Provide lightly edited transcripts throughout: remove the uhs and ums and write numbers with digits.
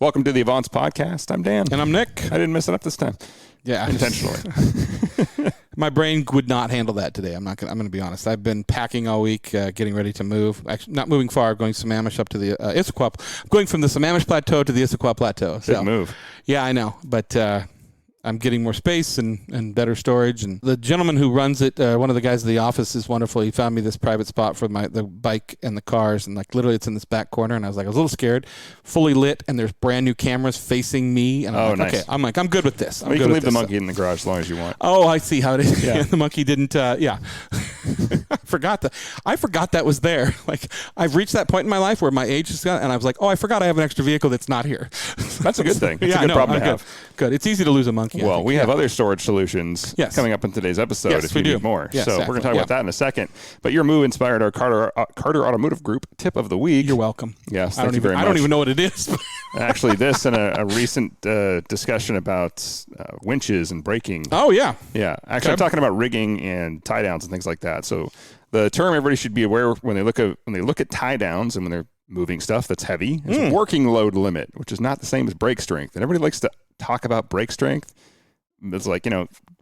Welcome to the Avance Podcast. I'm Dan. And I'm Nick. I didn't mess it up this time. Yeah. Intentionally. My brain would not handle that today. I'm going to be honest. I've been packing all week, getting ready to move. Actually, not moving far, going Sammamish up to the Issaquah. Going from the Sammamish Plateau to the Issaquah Plateau. Big move. Yeah, I know. But I'm getting more space and better storage. And the gentleman who runs it, one of the guys in the office, is wonderful. He found me this private spot for the bike and the cars, and like literally it's in this back corner. And I was a little scared. Fully lit, and there's brand new cameras facing me. And I'm nice. Okay, I'm good with this. You can leave the monkey in the garage as long as you want. Oh, I see how it is. Yeah. The monkey didn't. Yeah. I forgot that was there. Like, I've reached that point in my life where my age has gone, and I was like, oh, I forgot I have an extra vehicle that's not here. That's a good thing. It's a good problem to have. Good. It's easy to lose a monkey. Well, we have other storage solutions coming up in today's episode if you need more. Yes, so exactly. we're going to talk about that in a second. But your move inspired our Carter Automotive Group tip of the week. You're welcome. Yes, thank you very much. I don't even know what it is. Actually, this and a recent discussion about winches and braking. Oh, yeah. Yeah. Actually, I'm talking about rigging and tie downs and things like that. So the term everybody should be aware when they look at tie downs and when they're moving stuff that's heavy is working load limit, which is not the same as brake strength. And everybody likes to talk about brake strength. It's like,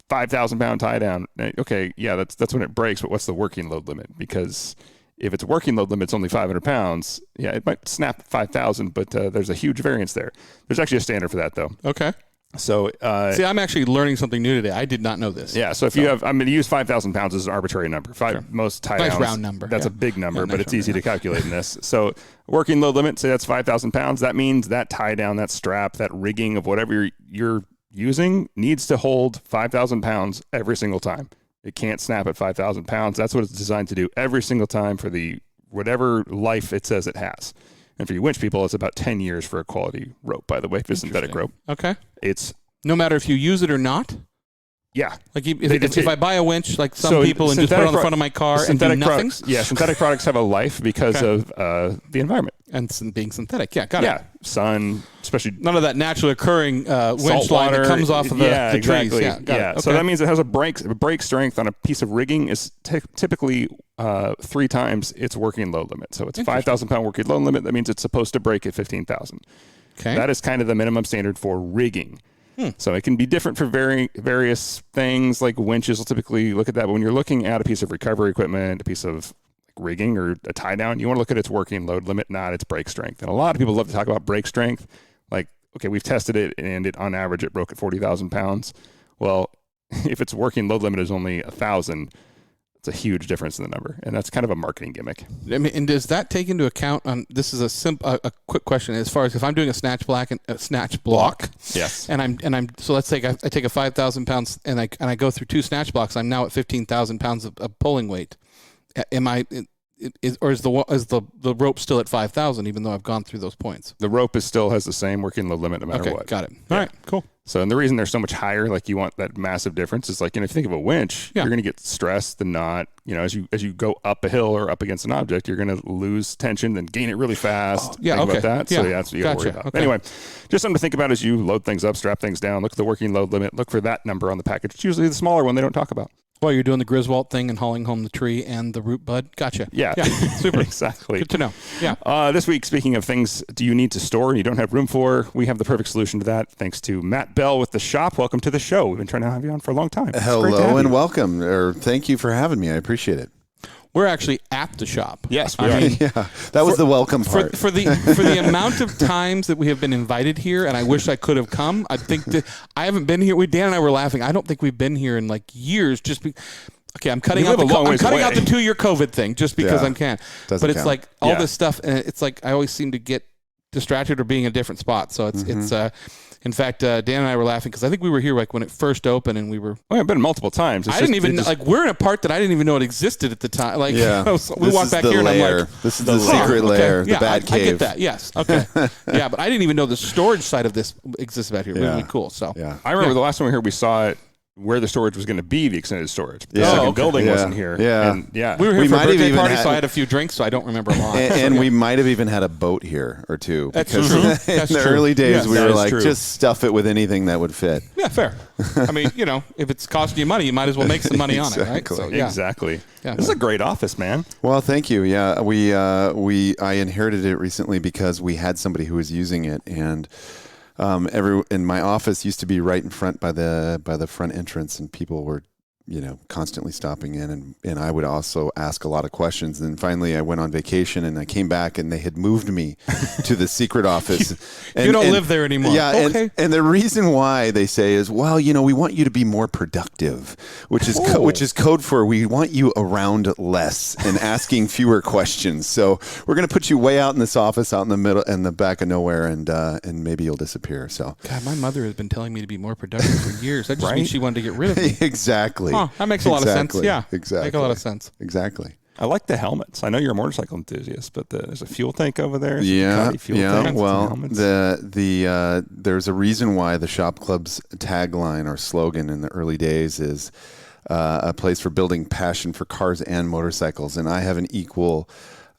5,000 pound tie down. Okay, yeah, that's when it breaks, but what's the working load limit? Because if it's working load limit, it's only 500 pounds. Yeah, it might snap 5,000, but there's a huge variance there. There's actually a standard for that, though. Okay. So, see, I'm actually learning something new today. I did not know this. Yeah. So if you have, I'm going to use 5,000 pounds as an arbitrary number. Most tie downs. Nice round number. That's a big number, but it's easy to calculate in this. So working load limit, say that's 5,000 pounds. That means that tie down, that strap, that rigging of whatever you're using needs to hold 5,000 pounds every single time. It can't snap at 5,000 pounds. That's what it's designed to do every single time for the whatever life it says it has. And for you winch people, it's about 10 years for a quality rope, by the way, for synthetic rope. Okay. It's no matter if you use it or not? Yeah. Like if I buy a winch, like some people, and just put it on the front of my car and do nothing? Synthetic products have a life because of the environment. And being synthetic. Yeah, got it. Yeah, sun, especially. None of that naturally occurring winch line that comes off of the trees. Yeah, yeah. Okay. So that means it has a brake strength on a piece of rigging is typically 3 times its working load limit. So it's 5,000 pound working load limit. That means it's supposed to break at 15,000. Okay. That is kind of the minimum standard for rigging. So it can be different for various things, like winches will typically look at that. But when you're looking at a piece of recovery equipment, a piece of rigging or a tie down, you want to look at its working load limit, not its brake strength. And a lot of people love to talk about brake strength. Like, okay, we've tested it and on average it broke at 40,000 pounds. Well, if its working load limit is only 1,000, it's a huge difference in the number, and that's kind of a marketing gimmick. I mean, and does that take into account? This is a quick question as far as if I'm doing a snatch block. Yes. And I'm so let's say I take a 5,000 pounds and I go through 2 snatch blocks. I'm now at 15,000 pounds of pulling weight. Am I? Is the rope still at 5,000 even though I've gone through those points? The rope still has the same working load limit no matter what. Got it. Yeah. All right, cool. So, and the reason they're so much higher, like you want that massive difference, is like, if you think of a winch, you're going to get stressed and not, as you go up a hill or up against an object, you're going to lose tension, then gain it really fast. Think about that. So that's what you got to worry about. Okay. Anyway, just something to think about as you load things up, strap things down, look at the working load limit, look for that number on the package. It's usually the smaller one they don't talk about. Well, you're doing the Griswold thing and hauling home the tree and the root bud. Gotcha. Yeah. Super. Exactly. Good to know. Yeah. This week, speaking of things do you need to store and you don't have room for, we have the perfect solution to that. Thanks to Matt Bell with The Shop. Welcome to the show. We've been trying to have you on for a long time. Hello and welcome. Thank you for having me. I appreciate it. We're actually at the shop. Yes, we are. That was the welcome part. For the amount of times that we have been invited here, and I wish I could have come. I think that I haven't been here. Dan and I were laughing. I don't think we've been here in like years. Okay, I'm cutting out the 2-year COVID thing just because I can. But it's like all this stuff, and it's like I always seem to get distracted or being in a different spot. So it's in fact, Dan and I were laughing because I think we were here like when it first opened, and we were. Well, I've been multiple times. I didn't even we're in a part that I didn't even know it existed at the time. Like we walked back here, and I'm like, this is the secret lair, the bad cave. I get that. Yes. Okay. Yeah, but I didn't even know the storage side of this exists out here. Really cool. So I remember the last time we were here, we saw it. where the storage was going to be, the extended storage. The Yeah. second building wasn't here. Yeah. And We were here We for a might have birthday even party, had- so I had a few drinks, so I don't remember a lot. And we might have even had a boat here or two. That's because true. in That's the true. early days, Yes. we That were is like, true. just stuff it with anything that would fit. Yeah, fair. I mean, if it's costing you money, you might as well make some money on it, right? Exactly. So, yeah. Exactly. Yeah. This is a great office, man. Well, thank you. Yeah, I inherited it recently because we had somebody who was using it, and and my office used to be right in front by the front entrance, and people were constantly stopping in, and I would also ask a lot of questions. And then finally I went on vacation and I came back and they had moved me to the secret office. You don't live there anymore. Yeah. Okay. And the reason why they say is, well, we want you to be more productive, which is code for we want you around less and asking fewer questions. So we're going to put you way out in this office, out in the middle, in the back of nowhere, and maybe you'll disappear. So God, my mother has been telling me to be more productive for years. That just means she wanted to get rid of me. Exactly. Huh, that makes a lot of sense. Yeah, exactly. Make a lot of sense. Exactly. I like the helmets. I know you're a motorcycle enthusiast, but there's a fuel tank over there. Yeah. Fuel tanks and Well, helmets. there's a reason why the shop club's tagline or slogan in the early days is a place for building passion for cars and motorcycles, and I have an equal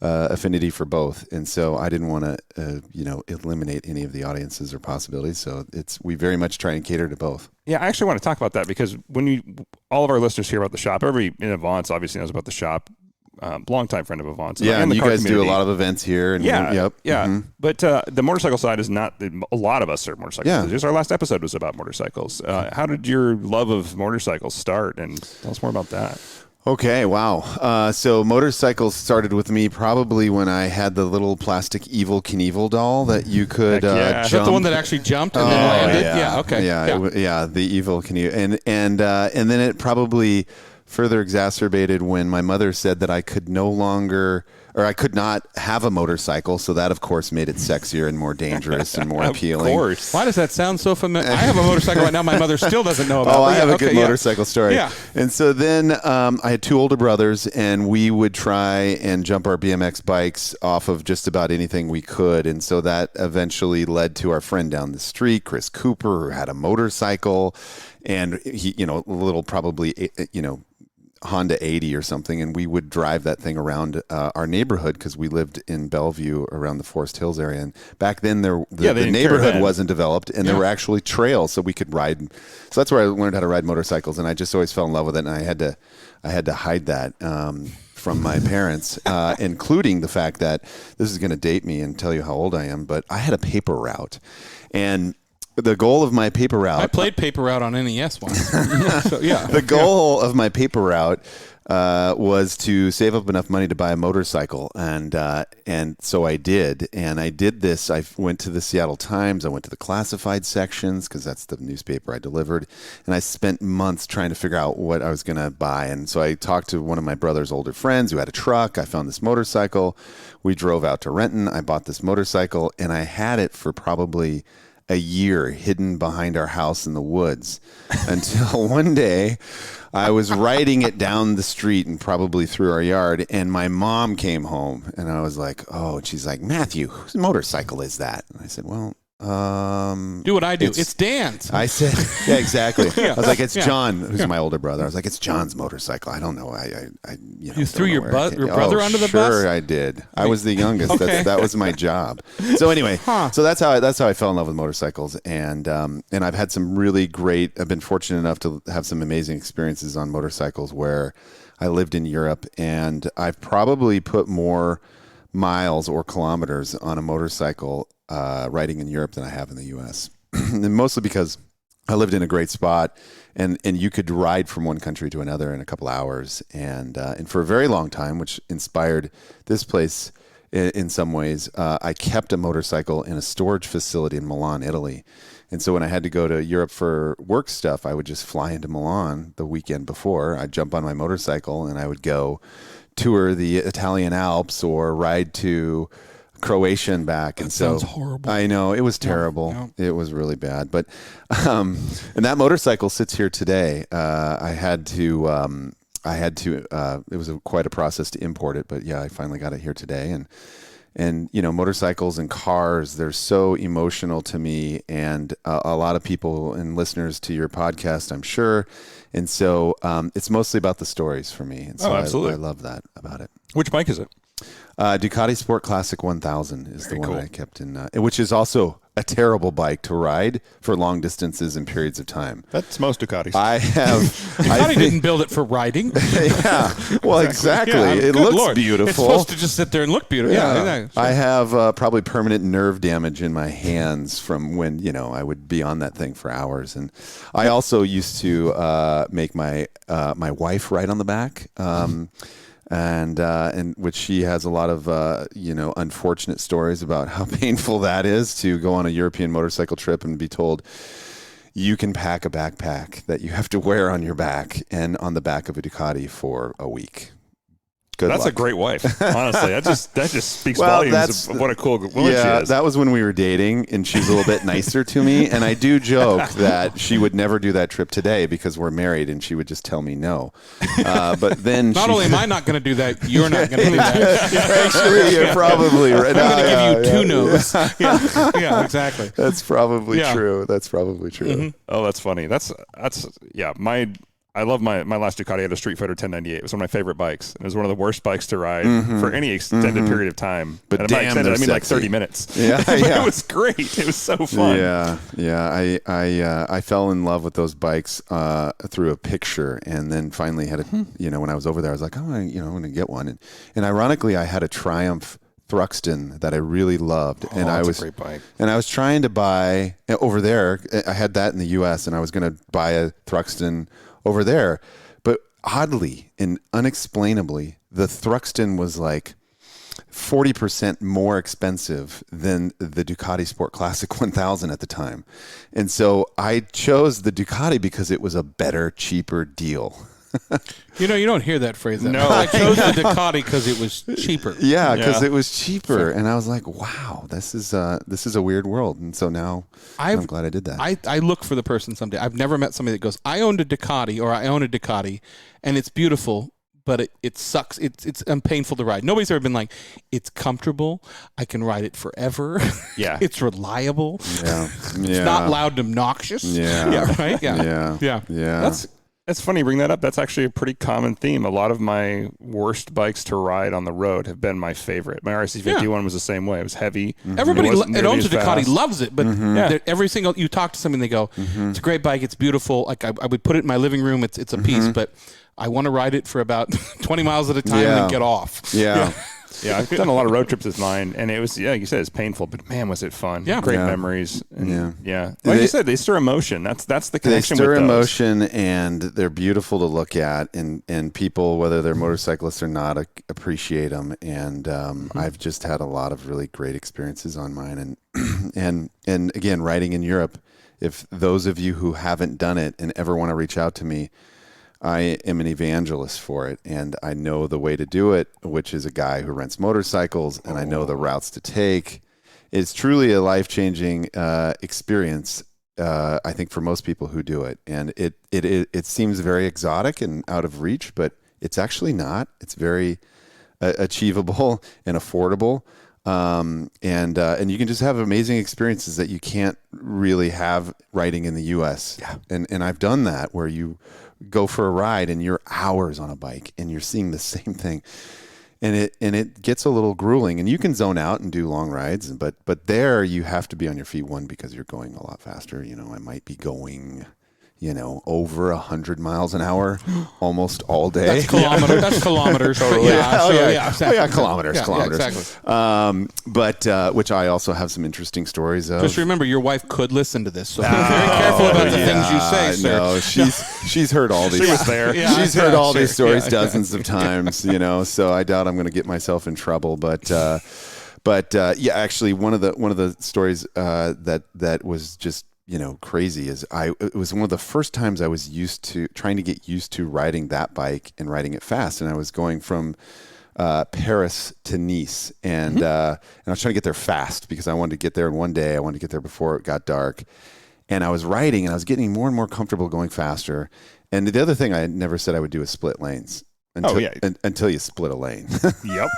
affinity for both, and so I didn't want to eliminate any of the audiences or possibilities. So we very much try and cater to both. Yeah, I actually want to talk about that because all of our listeners hear about the shop. Everybody in Avance obviously knows about the shop. Longtime friend of Avance. Yeah, and the you car guys community. do a lot of events here. And Yeah, yep. yeah. Mhm. But the motorcycle side is not. A lot of us are motorcycle enthusiasts. Our last episode was about motorcycles. How did your love of motorcycles start? And tell us more about that. Okay, wow. So motorcycles started with me probably when I had the little plastic Evel Knievel doll that you could yeah. Is jump. that the one that actually jumped and then landed? Yeah. Okay. Yeah, the Evel Knievel, and then it probably further exacerbated when my mother said that I could not have a motorcycle. So that, of course, made it sexier and more dangerous and more appealing. Of course. Why does that sound so familiar? I have a motorcycle right now. My mother still doesn't know about. Oh, I it. have a Okay, good motorcycle story. Yeah. And so then I had two older brothers, and we would try and jump our BMX bikes off of just about anything we could. And so that eventually led to our friend down the street, Chris Cooper, who had a motorcycle, and he, a little probably, Honda 80 or something, and we would drive that thing around our neighborhood because we lived in Bellevue around the Forest Hills area. And back then, the neighborhood wasn't developed, and there were actually trails, so we could ride. So that's where I learned how to ride motorcycles, and I just always fell in love with it. And I had to hide that from my parents, including the fact that this is going to date me and tell you how old I am, but I had a paper route, and the goal of my paper route. I played paper route on NES once. So, yeah. The goal of my paper route was to save up enough money to buy a motorcycle, and so I did. And I did this. I went to the Seattle Times. I went to the classified sections because that's the newspaper I delivered. And I spent months trying to figure out what I was going to buy. And so I talked to one of my brother's older friends who had a truck. I found this motorcycle. We drove out to Renton. I bought this motorcycle, and I had it for probably a year hidden behind our house in the woods until one day I was riding it down the street and probably through our yard, and my mom came home, and I was like, oh, and she's like, Matthew, whose motorcycle is that? And I said, well, do what I do. It's Dan's. I said, yeah, exactly. Yeah. I was like, it's Yeah. John, who's my older brother. I was like, it's John's motorcycle. I don't know. You threw your brother under the bus? Sure, I did. I was the youngest. Okay. That was my job. So anyway, so that's how I fell in love with motorcycles, and I've had some really great. I've been fortunate enough to have some amazing experiences on motorcycles where I lived in Europe, and I've probably put more miles or kilometers on a motorcycle riding in Europe than I have in the U.S. And mostly because I lived in a great spot, and you could ride from one country to another in a couple hours, and for a very long time, which inspired this place in some ways. I kept a motorcycle in a storage facility in Milan, Italy, and so when I had to go to Europe for work stuff, I would just fly into Milan the weekend before. I'd jump on my motorcycle and I would go tour the Italian Alps or ride to Croatia and back. And sounds horrible. I know, it was terrible. Yeah. It was really bad. But and that motorcycle sits here today. I had to. It was quite a process to import it, but yeah, I finally got it here today, And, motorcycles and cars, they're so emotional to me, and a lot of people and listeners to your podcast, I'm sure. And so it's mostly about the stories for me. And so absolutely. I love that about it. Which bike is it? Ducati Sport Classic 1000 is the one cool. I kept in, which is also a terrible bike to ride for long distances and periods of time. That's most Ducatis. I have. Ducati didn't build it for riding. Yeah. Well, exactly. Yeah, it good looks Lord. beautiful. It's supposed to just sit there and look beautiful. Yeah. Sure. I have probably permanent nerve damage in my hands from when, I would be on that thing for hours. And I also used to make my wife ride on the back. And which she has a lot of unfortunate stories about how painful that is, to go on a European motorcycle trip and be told you can pack a backpack that you have to wear on your back and on the back of a Ducati for a week. That's a great wife, honestly. That just speaks volumes of what a cool woman she is. That was when we were dating, and she was a little bit nicer to me. And I do joke that she would never do that trip today because we're married, and she would just tell me no. But then not only am I not going to do that, you're not going to do that. Actually, you're probably right. I'm going to give you two no's. Yeah, exactly. That's probably true. That's probably true. Mm-hmm. Oh, that's funny. That's I love my last Ducati. I had a Street Fighter 1098. It was one of my favorite bikes. It was one of the worst bikes to ride for any extended period of time. But by extended, I mean like 30 minutes. Yeah, but it was great. It was so fun. Yeah. I fell in love with those bikes through a picture, and then finally had when I was over there, I was like, I'm gonna get one. And ironically, I had a Triumph Thruxton that I really loved, and a great bike. And I was trying to buy over there. I had that in the U.S., and I was going to buy a Thruxton over there, but oddly and unexplainably, the Thruxton was like 40% more expensive than the Ducati Sport Classic 1000 at the time, and so I chose the Ducati because it was a better, cheaper deal. You don't hear that phrase. No, I chose the Ducati because it was cheaper. Yeah, because it was cheaper, and I was like, "Wow, this is a weird world." And so now I'm glad I did that. I look for the person someday. I've never met somebody that goes, "I owned a Ducati," or "I own a Ducati, and it's beautiful, but it sucks. It's painful to ride." Nobody's ever been like, "It's comfortable. I can ride it forever. Yeah, it's reliable. Yeah, it's not loud and obnoxious. Yeah, right. Yeah. That's funny you bring that up. That's actually a pretty common theme. A lot of my worst bikes to ride on the road have been my favorite. My RC51 was the same way. It was heavy. Everybody that owns a Ducati loves it, but every single you talk to somebody, they go, "It's a great bike. It's beautiful. Like I would put it in my living room. It's a piece, but I want to ride it for about 20 miles at a time and then get off." Yeah, I've done a lot of road trips with mine, and it was, like you said, it's painful, but man, was it fun. Yeah. Great memories. And Like you said, they stir emotion. That's the connection with those. They stir emotion, and they're beautiful to look at, and people, whether they're motorcyclists or not, appreciate them. And I've just had a lot of really great experiences on mine. And again, riding in Europe, if those of you who haven't done it and ever want to reach out to me, I am an evangelist for it, and I know the way to do it, which is a guy who rents motorcycles, and I know the routes to take. It's truly a life-changing experience, I think, for most people who do it. And it seems very exotic and out of reach, but it's actually not. It's very achievable and affordable. And you can just have amazing experiences that you can't really have riding in the U.S. Yeah. And I've done that, where you go for a ride and you're hours on a bike and you're seeing the same thing, and it gets a little grueling. And you can zone out and do long rides, but there you have to be on your feet, one, because you're going a lot faster. I might be going over 100 miles an hour almost all day. That's kilometers. That's kilometers. Totally. Exactly. Kilometers. Exactly. But which I also have some interesting stories of. Just remember, your wife could listen to this, so be very careful about the things you say, sir. No, she's heard all these. She was there. She's heard all these stories dozens of times. So I doubt I'm going to get myself in trouble. But actually, one of the stories that was just crazy is it was one of the first times I was trying to get used to riding that bike and riding it fast. And I was going from Paris to Nice, and I was trying to get there fast because I wanted to get there in one day. I wanted to get there before it got dark. And I was riding, and I was getting more and more comfortable going faster. And the other thing I had never said I would do is split lanes. until you split a lane. Yep.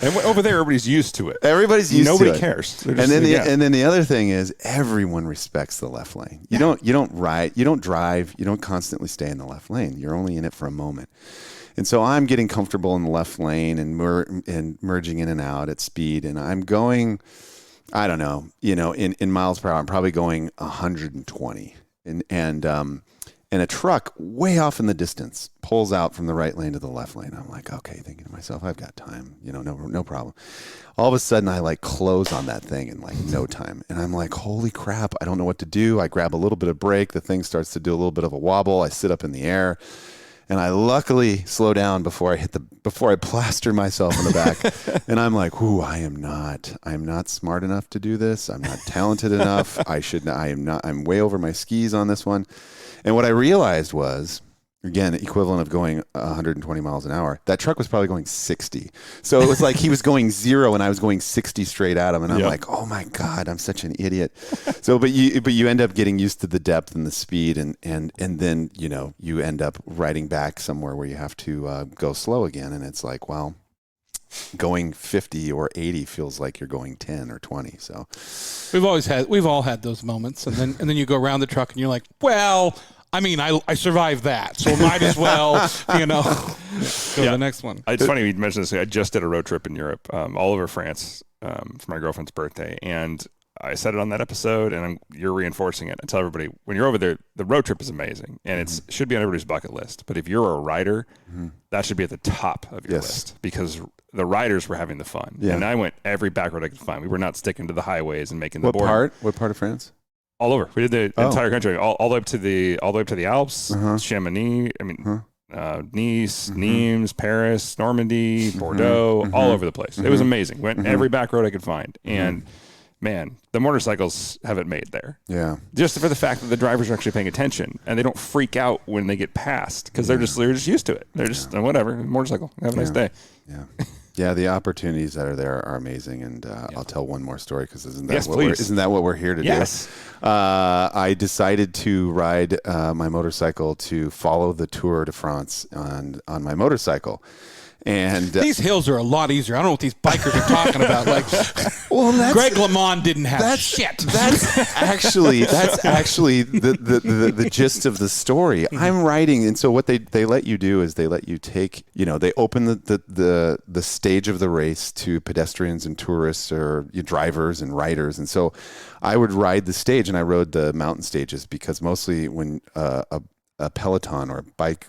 And over there, everybody's used to it. Everybody's used to it. Nobody cares. And then the other thing is everyone respects the left lane. You don't ride, you don't drive, you don't constantly stay in the left lane. You're only in it for a moment. And so I'm getting comfortable in the left lane and merging in and out at speed. And I'm going, I don't know, in miles per hour, I'm probably going 120. And a truck way off in the distance pulls out from the right lane to the left lane. I'm like, okay, thinking to myself, I've got time, no problem. All of a sudden I like close on that thing in like no time. And I'm like, holy crap, I don't know what to do. I grab a little bit of brake. The thing starts to do a little bit of a wobble. I sit up in the air and I luckily slow down before I plaster myself in the back. And I'm like, I'm not smart enough to do this. I'm not talented enough. I'm way over my skis on this one. And what I realized was, again, equivalent of going 120 miles an hour, that truck was probably going 60. So it was like he was going 0 and I was going 60 straight at him. And I'm like, oh my God, I'm such an idiot. So, but you end up getting used to the depth and the speed and then, you end up riding back somewhere where you have to go slow again. And it's like, well, going 50 or 80 feels like you're going 10 or 20. So we've all had those moments. And then you go around the truck and you're like, well, I mean, I survived that, so might as well, go to the next one. It's funny you mentioned this. I just did a road trip in Europe, all over France, for my girlfriend's birthday, and I said it on that episode, and you're reinforcing it. I tell everybody, when you're over there, the road trip is amazing, and it should be on everybody's bucket list. But if you're a rider, that should be at the top of your list, because the riders were having the fun. Yeah. And I went every back road I could find. We were not sticking to the highways and making the board. What part of France? All over. We did the entire country, all the way up to the Alps, Chamonix. I mean, Nice, Nimes, Paris, Normandy, Bordeaux, all over the place. It was amazing. Went every back road I could find, and man, the motorcycles have it made there. Yeah. Just for the fact that the drivers are actually paying attention and they don't freak out when they get passed because they're just used to it. They're just whatever, motorcycle. Have a nice day. Yeah. Yeah, the opportunities that are there are amazing, and I'll tell one more story because isn't that what we're here to do? I decided to ride my motorcycle to follow the Tour de France on my motorcycle. And these hills are a lot easier. I don't know what these bikers are talking about. Like, Greg LeMond didn't have shit. That's actually the gist of the story. I'm riding, and so what they let you do is they let you take, they open the stage of the race to pedestrians and tourists or drivers and riders, and so I would ride the stage, and I rode the mountain stages because mostly when a peloton or a bike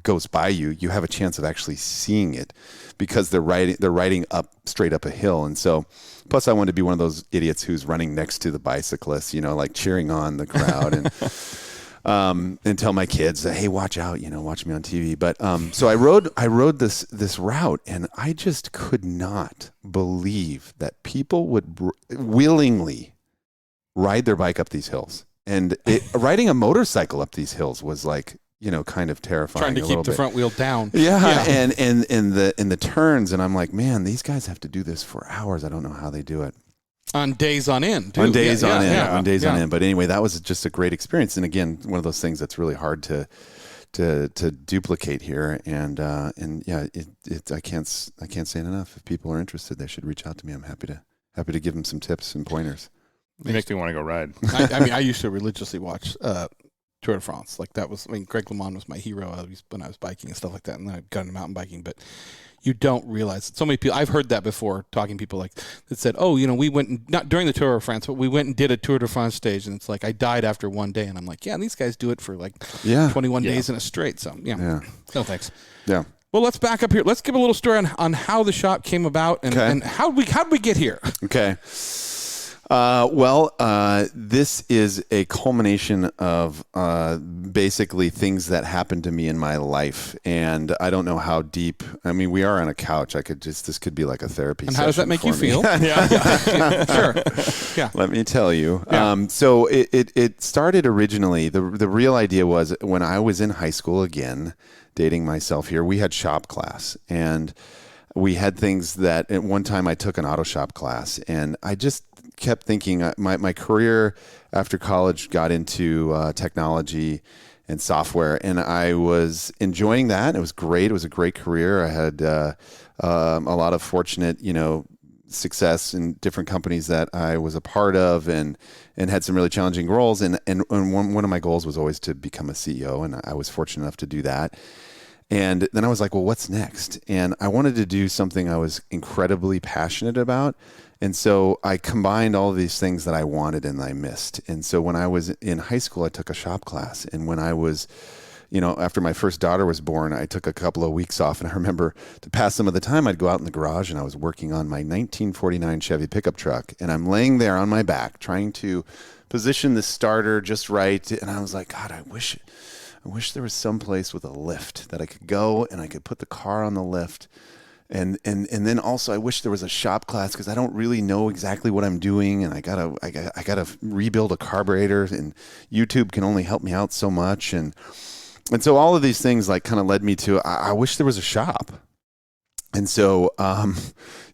goes by you have a chance of actually seeing it because they're riding straight up a hill. And so plus I wanted to be one of those idiots who's running next to the bicyclist, like cheering on the crowd and tell my kids that, hey, watch out, watch me on TV. But so I rode this route, and I just could not believe that people would willingly ride their bike up these hills. And riding a motorcycle up these hills was like, kind of terrifying. Trying to keep the front wheel down. Yeah. And in the turns, and I'm like, man, these guys have to do this for hours. I don't know how they do it. On days on end, too. On days on end. But anyway, that was just a great experience. And again, one of those things that's really hard to duplicate here. And I can't say it enough. If people are interested, they should reach out to me. I'm happy to give them some tips and pointers. It makes me want to go ride. I used to religiously watch Tour de France. Like that was, Greg LeMond was my hero when I was biking and stuff like that. And then I got into mountain biking, but you don't realize that so many people, I've heard that before, talking to people like that said, we went, not during the Tour de France, but we went and did a Tour de France stage. And it's like, I died after one day. And I'm like, these guys do it for 21 days in a straight. So no thanks. Yeah. Well, let's back up here. Let's give a little story on how the shop came about and how'd we get here? Okay. This is a culmination of basically things that happened to me in my life, and I don't know how deep. I mean, we are on a couch. This could be like a therapy session. And how does that make you feel? Sure. Yeah. Let me tell you. Yeah. So it started originally. The real idea was when I was in high school, again, dating myself here, we had shop class, and we had things that at one time I took an auto shop class, and I just kept thinking my career after college got into technology and software. And I was enjoying that. It was great. It was a great career. I had a lot of fortunate, success in different companies that I was a part of, and had some really challenging roles. And one of my goals was always to become a CEO, and I was fortunate enough to do that. And then I was like, well, what's next? And I wanted to do something I was incredibly passionate about. And so I combined all of these things that I wanted and I missed. And so when I was in high school, I took a shop class. And when I was, after my first daughter was born, I took a couple of weeks off. And I remember to pass some of the time, I'd go out in the garage and I was working on my 1949 Chevy pickup truck. And I'm laying there on my back trying to position the starter just right. And I was like, God, I wish there was some place with a lift that I could go and I could put the car on the lift. And then also I wish there was a shop class, because I don't really know exactly what I'm doing, and I gotta rebuild a carburetor, and YouTube can only help me out so much. And so all of these things like kind of led me to, I wish there was a shop. And so,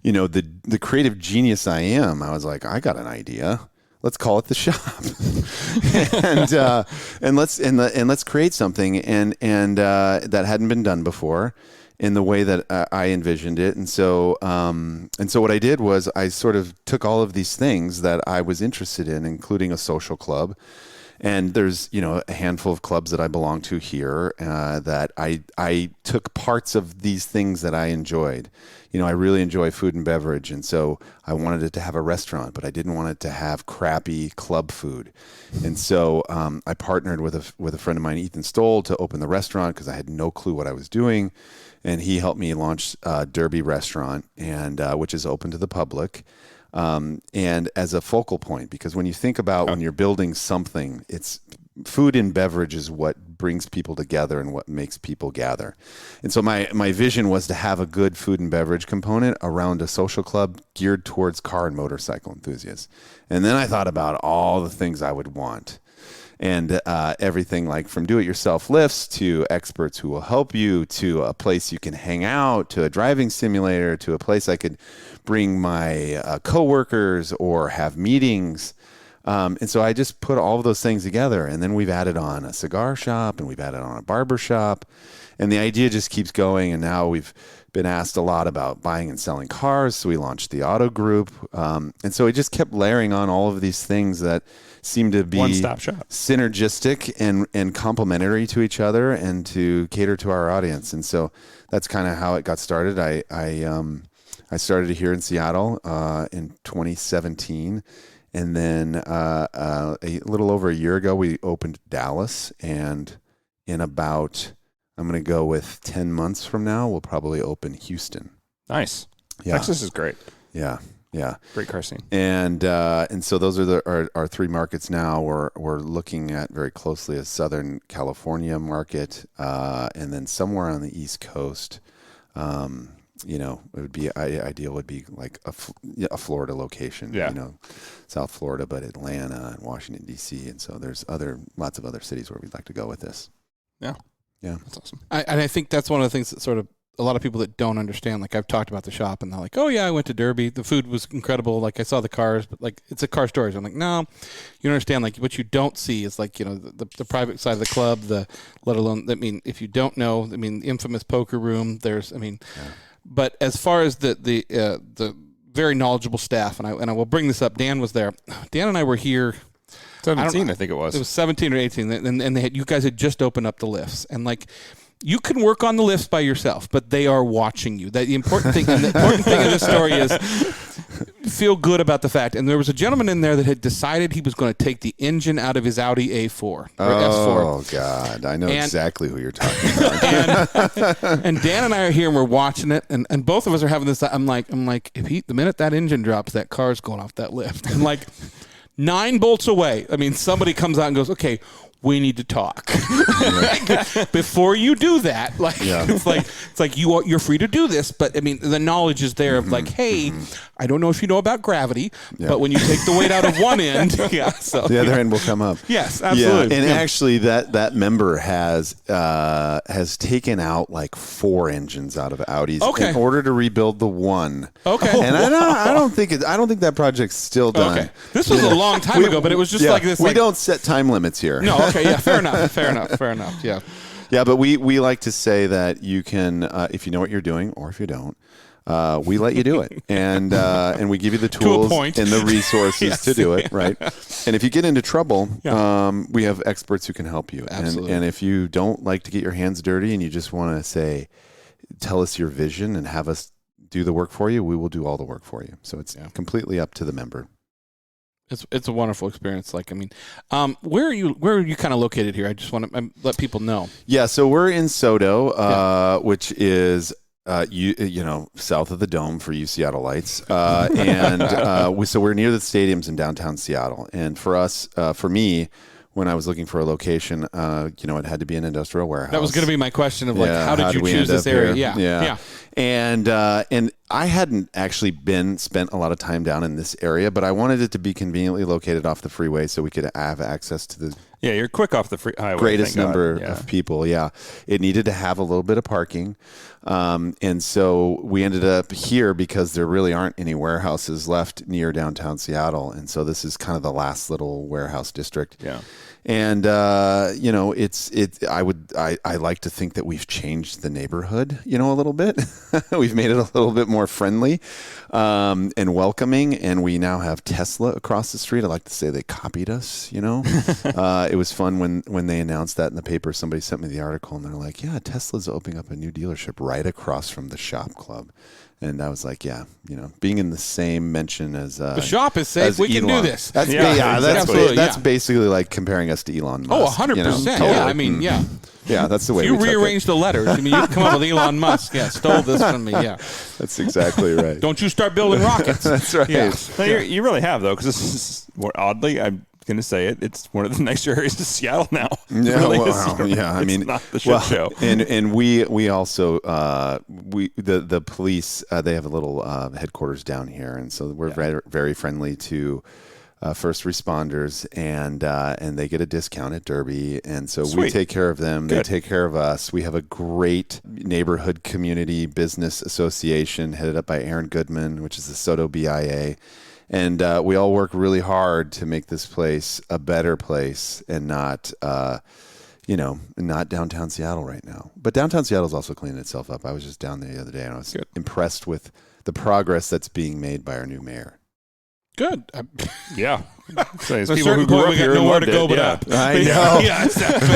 the creative genius I am, I was like, I got an idea. Let's call it the shop, and let's create something, and that hadn't been done before in the way that I envisioned it. And so what I did was I sort of took all of these things that I was interested in, including a social club. And there's, a handful of clubs that I belong to here that I took parts of these things that I enjoyed. I really enjoy food and beverage. And so I wanted it to have a restaurant, but I didn't want it to have crappy club food. And so I partnered with a friend of mine, Ethan Stoll, to open the restaurant, because I had no clue what I was doing. And he helped me launch Derby Restaurant, and which is open to the public. And as a focal point, because when you think about when you're building something, it's food and beverage is what brings people together and what makes people gather. And so my vision was to have a good food and beverage component around a social club geared towards car and motorcycle enthusiasts. And then I thought about all the things I would want. And everything like from do-it-yourself lifts to experts who will help you, to a place you can hang out, to a driving simulator, to a place I could bring my coworkers or have meetings. And so I just put all of those things together. And then we've added on a cigar shop, and we've added on a barber shop. And the idea just keeps going. And now we've been asked a lot about buying and selling cars. So we launched the Auto Group. And so we just kept layering on all of these things that seem to be one-stop shop, synergistic and complementary to each other, and to cater to our audience. And so that's kind of how it got started. I started here in Seattle in 2017. And then a little over a year ago, we opened Dallas. And in about, I'm going to go with 10 months from now, we'll probably open Houston. Nice. Yeah. Texas is great. Yeah. Yeah. Great car scene. And so those are our three markets now. We're looking at very closely a Southern California market, and then somewhere on the East Coast. It would be ideal would be like a Florida location. Yeah. South Florida, but Atlanta and Washington D.C. And so there's lots of other cities where we'd like to go with this. Yeah. Yeah. That's awesome. And I think that's one of the things that sort of a lot of people that don't understand, like I've talked about the shop and they're like, oh yeah, I went to Derby. The food was incredible. Like I saw the cars, but like it's a car story. So I'm like, no, you don't understand. Like what you don't see is like, the private side of the club, let alone, if you don't know, the infamous poker room, but as far as the very knowledgeable staff, and I will bring this up, Dan was there. Dan and I were here 17, I think it was. It was 17 or 18, and you guys had just opened up the lifts, and like you can work on the lifts by yourself, but they are watching you. The important thing of this story is feel good about the fact. And there was a gentleman in there that had decided he was going to take the engine out of his Audi A4 or S4. Oh God, I know exactly who you're talking about. and Dan and I are here and we're watching it, and both of us are having this. I'm like, the minute that engine drops, that car's going off that lift. And like 9 bolts away, somebody comes out and goes, okay, we need to talk. Before you do that, it's like you're free to do this, but the knowledge is there of like, hey, I don't know if you know about gravity, but when you take the weight out of one end, so the other end will come up. Yes, absolutely. Yeah, and actually, that member has taken out like 4 engines out of Audis in order to rebuild the one. Okay, and I don't think that project's still done. Okay, this was a long time ago, but it was just like this. We don't set time limits here. No, okay, yeah, fair enough. Yeah. Yeah, but we like to say that you can, if you know what you're doing, or if you don't, we let you do it, and we give you the tools and the resources to do it, right? And if you get into trouble, we have experts who can help you. Absolutely. And if you don't like to get your hands dirty and you just want to tell us your vision and have us do the work for you, we will do all the work for you. So it's completely up to the member. It's a wonderful experience. Like, I mean, where are you kind of located here? I just want to let people know. Yeah, so we're in Soto, which is south of the Dome for you Seattleites, so we're near the stadiums in downtown Seattle. And for us, for me, when I was looking for a location, it had to be an industrial warehouse. That was going to be my question of how did you choose this area? Yeah. And I hadn't actually spent a lot of time down in this area, but I wanted it to be conveniently located off the freeway so we could have access to the you're quick off the highway. Greatest number of people. Yeah, it needed to have a little bit of parking, and so we ended up here because there really aren't any warehouses left near downtown Seattle, and so this is kind of the last little warehouse district. Yeah. And I like to think that we've changed the neighborhood, a little bit. We've made it a little bit more friendly and welcoming. And we now have Tesla across the street. I like to say they copied us. It was fun when they announced that in the paper. Somebody sent me the article, and they're like, "Yeah, Tesla's opening up a new dealership right across from the shop club." And I was like, being in the same mention as the shop is safe. We can do this. That's basically like comparing us to Elon Musk. Oh, 100%. Totally. Yeah, I mean, yeah. Yeah, that's the way. You rearranged the letters. I mean, you come up with Elon Musk. Yeah, stole this from me. Yeah, that's exactly right. Don't you start building rockets? That's right. Yeah. No, you really have though, because this is more oddly. I'm going to say it. It's one of the nicer areas of Seattle now. Yeah, really I mean, not the shit show. And we also the police they have a little headquarters down here, and so we're very, very friendly to first responders, and they get a discount at Derby, and so we take care of them. Good. They take care of us. We have a great neighborhood community business association headed up by Aaron Goodman, which is the Soto BIA. And we all work really hard to make this place a better place and not downtown Seattle right now. But downtown Seattle is also cleaning itself up. I was just down there the other day, and I was impressed with the progress that's being made by our new mayor. Good. Yeah. So at a certain point, we got nowhere to go but up. I know. Yeah, exactly.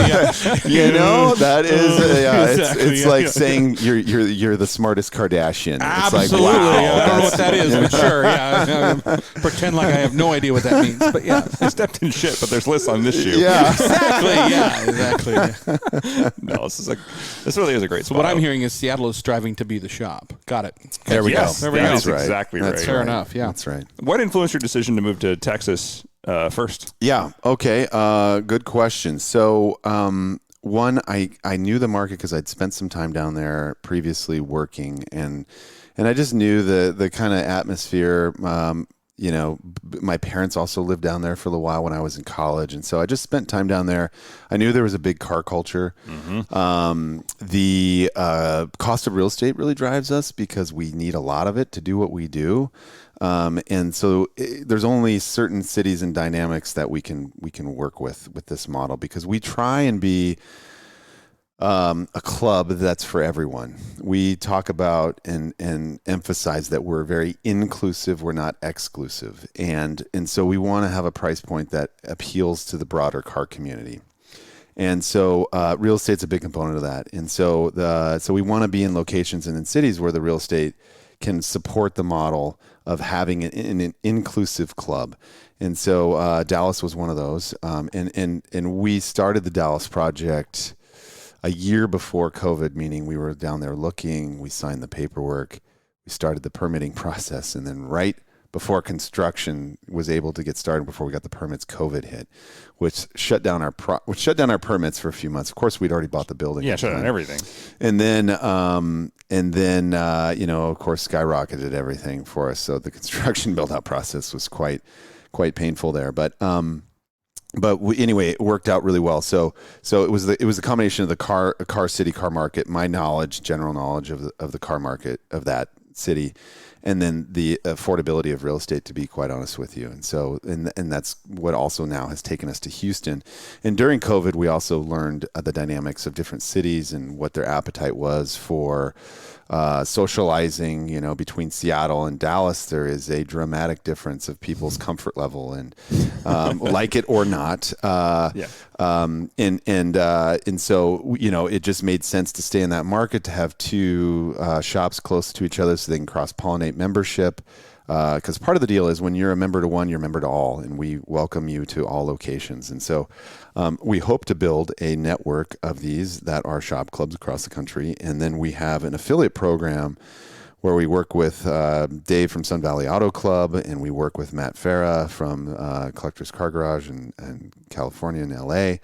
Yeah. That is. It's like saying you're the smartest Kardashian. Absolutely. It's like, wow, I don't know what that is, but sure. Yeah. Pretend like I have no idea what that means. But yeah, I stepped in shit, but there's lists on this shoe. Yeah. Exactly. Yeah. Exactly. No, this really is a great spot. So what I'm hearing is Seattle is striving to be the shop. Got it. There we go. There we go. That's exactly right. That's fair enough. Yeah. That's right. What influenced your decision to move to Texas first? Yeah. Okay. Good question. So, one, I knew the market because I'd spent some time down there previously working, and I just knew the kind of atmosphere. My parents also lived down there for a little while when I was in college, and so I just spent time down there. I knew there was a big car culture. Mm-hmm. The cost of real estate really drives us because we need a lot of it to do what we do. And so there's only certain cities and dynamics that we can work with this model, because we try and be a club that's for everyone. We talk about and emphasize that we're very inclusive. We're not exclusive. And so we want to have a price point that appeals to the broader car community. And so real estate's a big component of that. And so we want to be in locations and in cities where the real estate can support the model of having an inclusive club. And so Dallas was one of those. And we started the Dallas project a year before COVID, meaning we were down there looking, we signed the paperwork, we started the permitting process, and then right before construction was able to get started, before we got the permits, COVID hit, which shut down our permits for a few months. Of course, we'd already bought the building. Yeah, shut down everything. And then of course, skyrocketed everything for us. So the construction build-out process was quite painful there. But anyway, it worked out really well. So it was the combination of the car city car market, my general knowledge of the car market of that city, and then the affordability of real estate, to be quite honest with you. And so, and that's what also now has taken us to Houston. And during COVID, we also learned the dynamics of different cities and what their appetite was for socializing. Between Seattle and Dallas, there is a dramatic difference of people's comfort level, and like it or not. And so, it just made sense to stay in that market, to have two shops close to each other so they can cross-pollinate membership. Because part of the deal is when you're a member to one, you're a member to all, and we welcome you to all locations. And so we hope to build a network of these that are shop clubs across the country. And then we have an affiliate program where we work with Dave from Sun Valley Auto Club, and we work with Matt Farah from Collector's Car Garage in California and LA.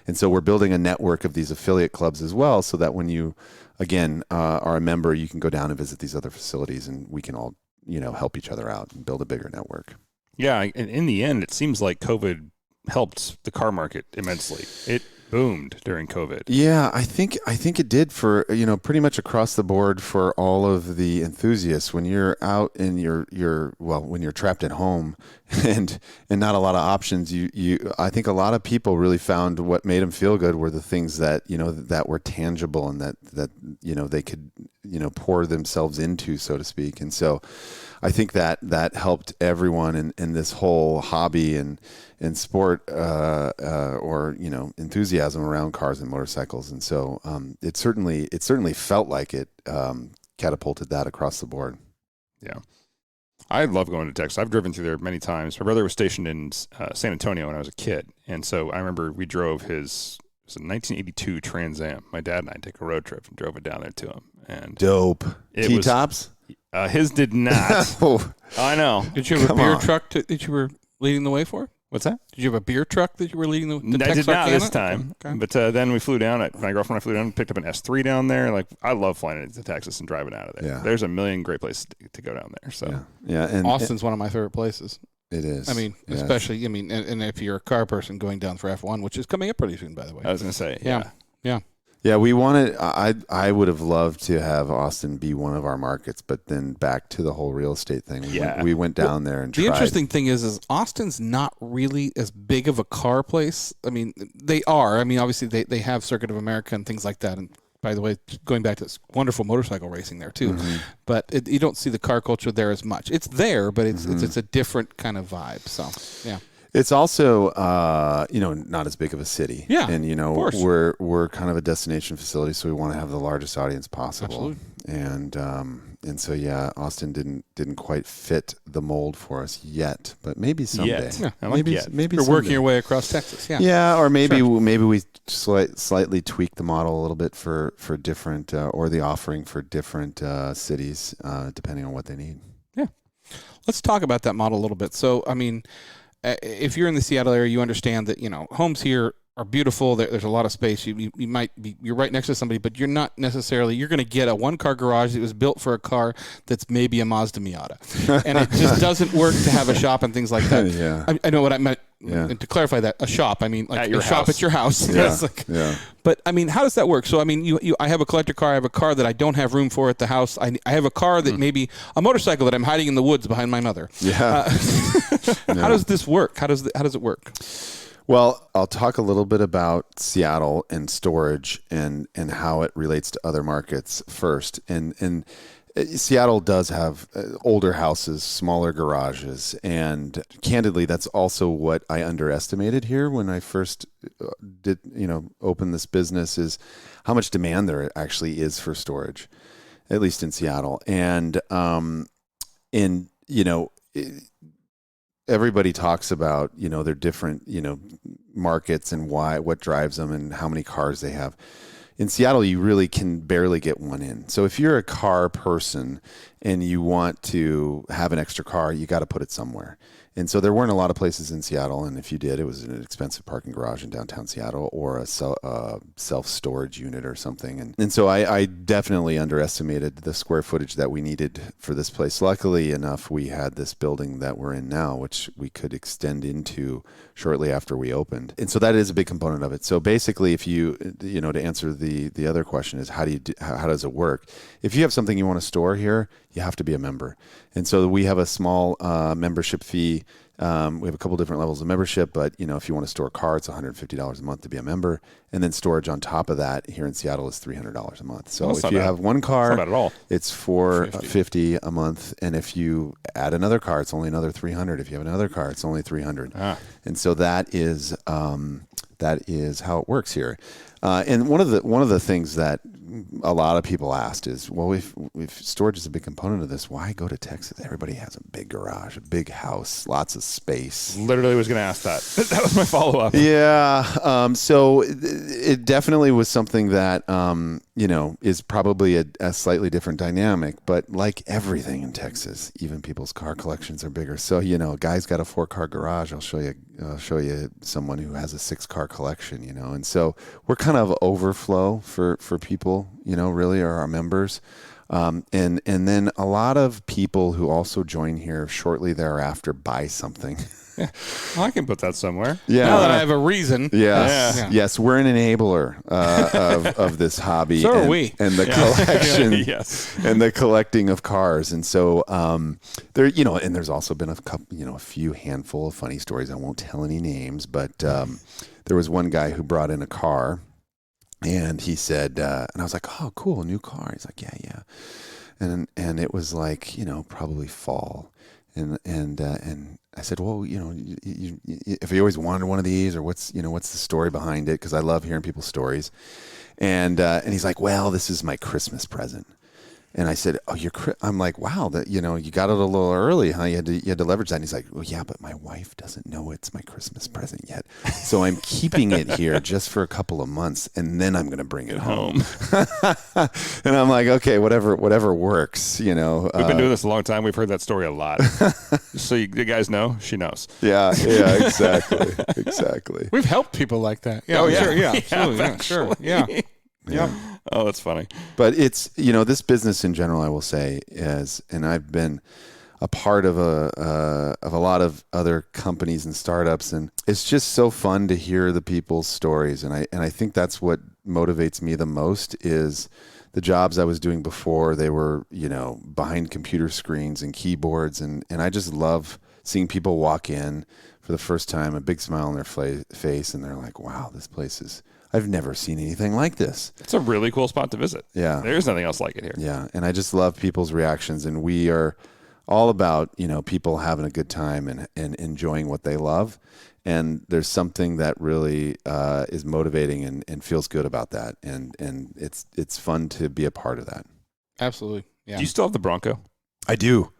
And so we're building a network of these affiliate clubs as well, so that when you, again, are a member, you can go down and visit these other facilities, and we can all help each other out and build a bigger network. Yeah. And in the end, it seems like COVID helped the car market immensely. It boomed during COVID. Yeah, I think it did for, pretty much across the board for all of the enthusiasts. When you're out and when you're trapped at home and not a lot of options, I think a lot of people really found what made them feel good were the things that, that were tangible and that they could, pour themselves into, so to speak. And so I think that helped everyone in this whole hobby and sport or enthusiasm around cars and motorcycles. And so it certainly felt like it catapulted that across the board. Yeah. I love going to Texas. I've driven through there many times. My brother was stationed in San Antonio when I was a kid. And so I remember we drove it was a 1982 Trans Am. My dad and I took a road trip and drove it down there to him. And dope. T-tops? His did not. Oh, I know. Did you have a beer truck that you were leading the way for? What's that? Did you have a beer truck that you were leading the I did not this time. Okay. But then we flew down. My girlfriend and I flew down and picked up an S3 down there. Like, I love flying into Texas and driving out of there. Yeah. There's a million great places to go down there. So yeah. And Austin's one of my favorite places. It is. I mean, especially, and if you're a car person going down for F1, which is coming up pretty soon, by the way. I was going to say, Yeah. Yeah, we wanted. I would have loved to have Austin be one of our markets, but then back to the whole real estate thing. We went down there and tried. The interesting thing is Austin's not really as big of a car place. I mean, they are. I mean, obviously they have Circuit of America and things like that. And by the way, going back to this wonderful motorcycle racing there too. Mm-hmm. But you don't see the car culture there as much. It's there, but it's a different kind of vibe. So yeah. It's also, not as big of a city. Yeah, and we're kind of a destination facility, so we want to have the largest audience possible. Absolutely. And so Austin didn't quite fit the mold for us yet, but maybe someday. Yeah, maybe you're working your way across Texas. Yeah. Yeah, or maybe we slightly tweak the model a little bit for different or the offering for different cities, depending on what they need. Yeah. Let's talk about that model a little bit. So, I mean, if you're in the Seattle area, you understand that, homes here are beautiful. There's a lot of space. You're right next to somebody, but you're not necessarily, you're going to get a one-car garage that was built for a car that's maybe a Mazda Miata. And it just doesn't work to have a shop and things like that. Yeah. I know what I meant. Yeah. And to clarify that, a shop, I mean, like a shop at your house. Yeah. But, I mean, how does that work? So, I mean, I have a collector car. I have a car that I don't have room for at the house. I have a car that maybe a motorcycle that I'm hiding in the woods behind my mother. Yeah. How does this work? How does it work? Well, I'll talk a little bit about Seattle and storage and how it relates to other markets first. And Seattle does have older houses, smaller garages, and candidly, that's also what I underestimated here when I first did, open this business, is how much demand there actually is for storage, at least in Seattle. And everybody talks about, their different, markets and what drives them and how many cars they have. In Seattle, you really can barely get one in. So if you're a car person and you want to have an extra car, you got to put it somewhere. And so there weren't a lot of places in Seattle, and if you did, it was an expensive parking garage in downtown Seattle or a self-storage unit or something. And so I definitely underestimated the square footage that we needed for this place. Luckily enough, we had this building that we're in now, which we could extend into shortly after we opened. And so that is a big component of it. So basically, if you know, to answer the other question is how does it work? If you have something you want to store here, you have to be a member. And so we have a small membership fee. We have a couple different levels of membership, but if you want to store a car, it's $150 a month to be a member, and then storage on top of that here in Seattle is $300 a month. So if you have one car, not bad at all. It's $450 a month, and if you add another car, it's only another $300. If you have another car, it's only $300. And so that is how it works here. And one of the things that a lot of people asked is, well, if storage is a big component of this, why go to Texas? Everybody has a big garage, a big house, lots of space. Literally was going to ask that. That was my follow-up. Yeah. So it definitely was something that, is probably a slightly different dynamic. But like everything in Texas, even people's car collections are bigger. So, a guy's got a 4-car garage. I'll show you someone who has a 6-car collection, And so we're kind of overflow for people, really are our members. And then a lot of people who also join here shortly thereafter buy something. Yeah. Well, I can put that somewhere. Yeah. Now that I have a reason. Yes. Yeah. Yes. We're an enabler of this hobby. So are we. And the collection. Yes. And the collecting of cars. And so there, and there's also been a couple, a few handful of funny stories. I won't tell any names, but there was one guy who brought in a car. And he said, and I was like, "Oh, cool, a new car." He's like, "Yeah." And it was like, probably fall, and I said, "Well, if you always wanted one of these, or what's the story behind it?" Because I love hearing people's stories. And he's like, "Well, this is my Christmas present." And I said, "Oh, I'm like, wow, that you got it a little early, huh? You had to leverage that." And he's like, "Well, yeah, but my wife doesn't know it's my Christmas present yet, so I'm keeping it here just for a couple of months, and then I'm going to bring it home." And I'm like, "Okay, whatever works." We've been doing this a long time. We've heard that story a lot. So you guys know, she knows. Yeah, exactly. We've helped people like that. Yeah, yeah. Sure, yeah, absolutely, yeah, sure, yeah. Yeah. Oh, that's funny. But it's, this business in general, I will say, and I've been a part of a lot of other companies and startups, and it's just so fun to hear the people's stories. And I think that's what motivates me the most is the jobs I was doing before. They were, behind computer screens and keyboards, and I just love seeing people walk in for the first time, a big smile on their face, and they're like, "Wow, this place is." I've never seen anything like this. It's a really cool spot to visit. Yeah. There's nothing else like it here. Yeah. And I just love people's reactions. And we are all about, people having a good time and enjoying what they love. And there's something that really is motivating and feels good about that. And it's fun to be a part of that. Absolutely. Yeah. Do you still have the Bronco? I do.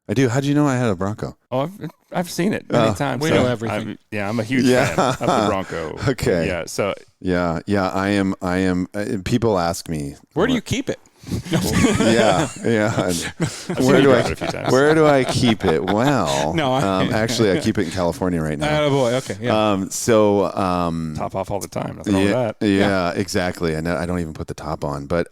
How'd you know I had a Bronco? Oh, I've seen it many times. We know everything. I'm a huge fan of the Bronco. Okay. Yeah. So. Yeah. I am. People ask me, where do you keep it? Yeah. Where do I keep it? Well, no, actually, I keep it in California right now. Oh boy. Okay. Yeah. Top off all the time. Nothing wrong with that. Yeah, exactly. And I don't even put the top on. But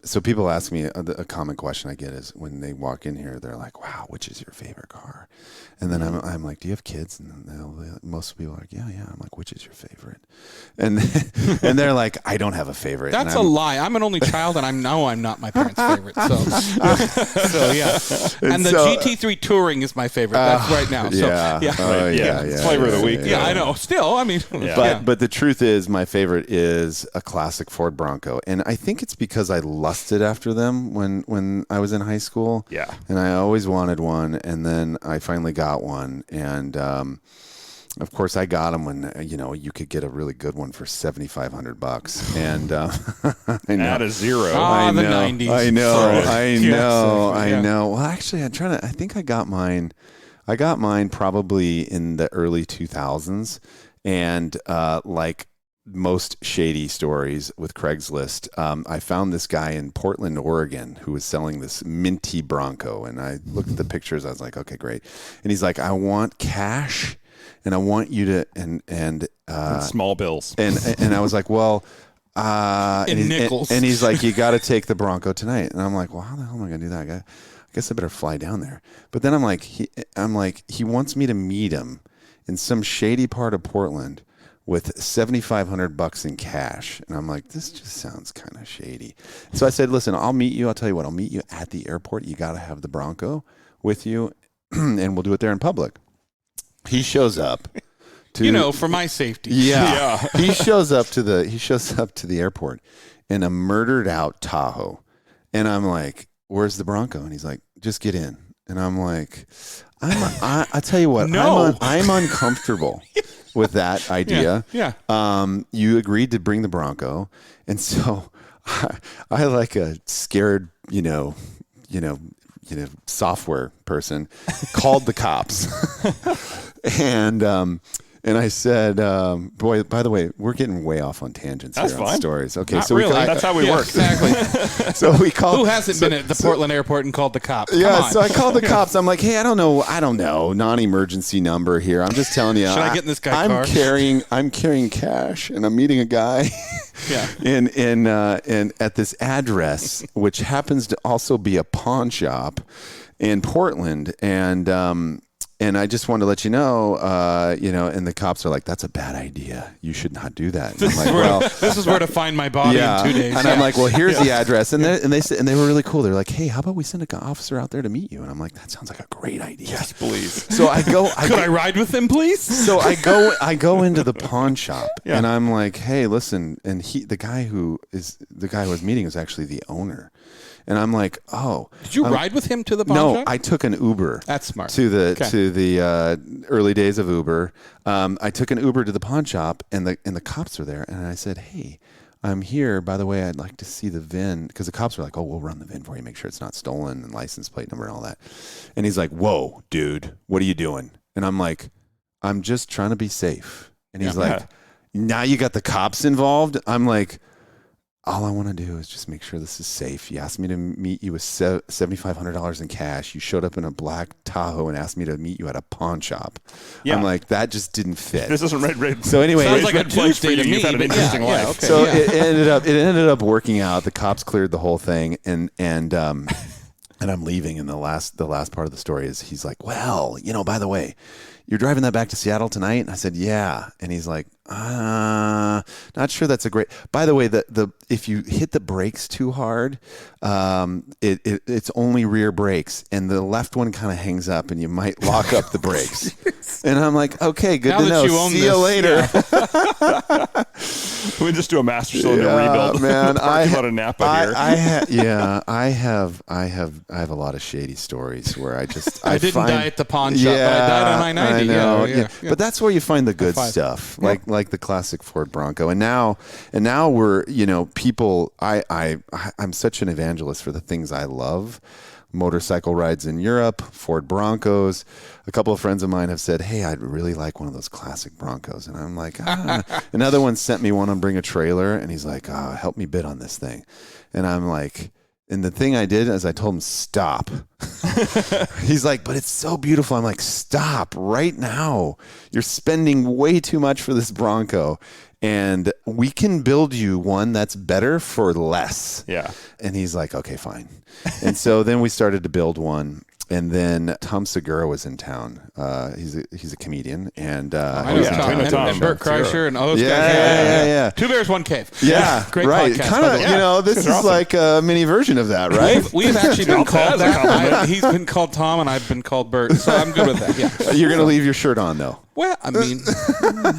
so people ask me, a common question I get is when they walk in here, they're like, "Wow, which is your favorite car?" And then I'm like, "Do you have kids?" And most people are like, "Yeah." I'm like, "Which is your favorite?" And they're like, "I don't have a favorite." That's a lie. I'm an only child, and I'm not my parents' favorite. So yeah. And the GT3 Touring is my favorite. That's right now. So, yeah. It's flavor of the week. Yeah, I know. Still, I mean. Yeah. But the truth is, my favorite is a classic Ford Bronco, and I think it's because I lusted after them when I was in high school. Yeah. And I always wanted one, and then I finally got one, and of course I got them when you could get a really good one for $7,500, and I know. Add a zero. I know. The 90s. I know. Yeah. Well, actually, I think I got mine. I got mine probably in the early 2000s, and most shady stories with Craigslist. I found this guy in Portland, Oregon, who was selling this minty Bronco, and I looked at the pictures. I was like, okay, great. And he's like, I want cash, and I want you to and small bills. And I was like, well. Nickels. And he's like, you got to take the Bronco tonight. And I'm like, well, how the hell am I going to do that? I guess I better fly down there. But then I'm like, he wants me to meet him in some shady part of Portland with $7,500 in cash. And I'm like, this just sounds kind of shady. So I said, listen, I'll meet you. I'll tell you what, I'll meet you at the airport. You got to have the Bronco with you, and we'll do it there in public. He shows up. For my safety. Yeah. He shows up to the airport in a murdered out Tahoe. And I'm like, where's the Bronco? And he's like, just get in. And I'm like, I tell you what, no. I'm uncomfortable with that idea. Yeah. You agreed to bring the Bronco. And so I like a scared, software person called the cops. And I said, boy, by the way, we're getting way off on tangents That's here on fine. stories. Okay, Not so really. That's how we work. Exactly. So we called. Who hasn't been at the Portland airport and called the cops? Come on. So I called the cops. I'm like, hey, I don't know, non-emergency number here. I'm just telling you. Should I get in this guy's car? I'm carrying cash, and I'm meeting a guy. Yeah. in at this address, which happens to also be a pawn shop in Portland, and I just wanted to let you know, and the cops are like, that's a bad idea. You should not do that. And I'm like, well, this is where to find my body in 2 days. And I'm like, well, here's the address. And they were really cool. They're like, hey, how about we send an officer out there to meet you? And I'm like, that sounds like a great idea. Yes, please. So I go. Could I ride with them, please? So I go into the pawn shop, and I'm like, hey, listen. And the guy who I was meeting is actually the owner. And I'm like, oh. Did you ride with him to the pawn shop? No, I took an Uber. That's smart. To the early days of Uber. I took an Uber to the pawn shop, and the cops were there. And I said, hey, I'm here. By the way, I'd like to see the VIN. Because the cops were like, oh, we'll run the VIN for you. Make sure it's not stolen, and license plate number and all that. And he's like, whoa, dude, what are you doing? And I'm like, I'm just trying to be safe. And he's like, now you got the cops involved? I'm like, all I want to do is just make sure this is safe. You asked me to meet you with $7,500 in cash. You showed up in a black Tahoe and asked me to meet you at a pawn shop. Yeah. I'm like, that just didn't fit. This isn't red. So anyway, sounds like a Tuesday to me. You've had an interesting life. Yeah, okay, so it ended up working out. The cops cleared the whole thing, and I'm leaving. And the last part of the story is he's like, well, by the way, you're driving that back to Seattle tonight? And I said, yeah. And he's like, not sure that's a great. By the way, the if you hit the brakes too hard, it's only rear brakes, and the left one kind of hangs up, and you might lock up the brakes. And I'm like, okay, good to know. See you later. Yeah. We just do a master cylinder rebuild. Man, I have a Napa here. I have a lot of shady stories where I didn't die at the pawn shop, but I died on I-90. I know. Yeah. But that's where you find the good stuff, like the classic Ford Bronco. And now we're, people. I'm such an evangelist for the things I love. Motorcycle rides in Europe, Ford Broncos. A couple of friends of mine have said, hey, I'd really like one of those classic Broncos. And I'm like, Another one sent me one on Bring a Trailer, and he's like, help me bid on this thing. And I'm like, and the thing I did is I told him, stop. He's like, but it's so beautiful. I'm like, stop right now. You're spending way too much for this Bronco. And we can build you one that's better for less. Yeah. And he's like, okay, fine. And so then we started to build one. And then Tom Segura was in town. He's a comedian, and I know Tom. And Bert Kreischer and all those guys. Yeah. Two Bears, One Cave. Yeah, great right. podcast. Kind of, this is awesome. Like a mini version of that, right? We've actually been called that. He's been called Tom, and I've been called Bert, so I'm good with that. Yeah. You're gonna leave your shirt on though. Well, I mean,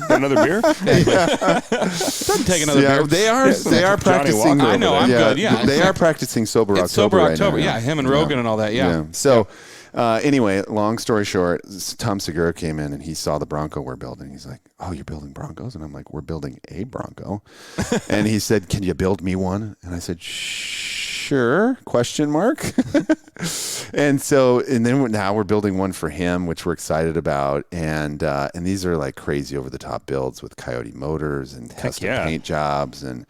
another beer? Doesn't take another beer. They are practicing. I know, I'm good. Yeah, they are practicing sober October. Sober October. Right now. Yeah, him and Rogan and all that. Yeah. So. Anyway, long story short, Tom Segura came in and he saw the Bronco we're building. He's like, oh, you're building Broncos? And I'm like, we're building a Bronco. And he said, can you build me one? And I said, shh. sure? Question mark. And then now we're building one for him, which we're excited about. And these are like crazy over the top builds with Coyote Motors and custom paint jobs. And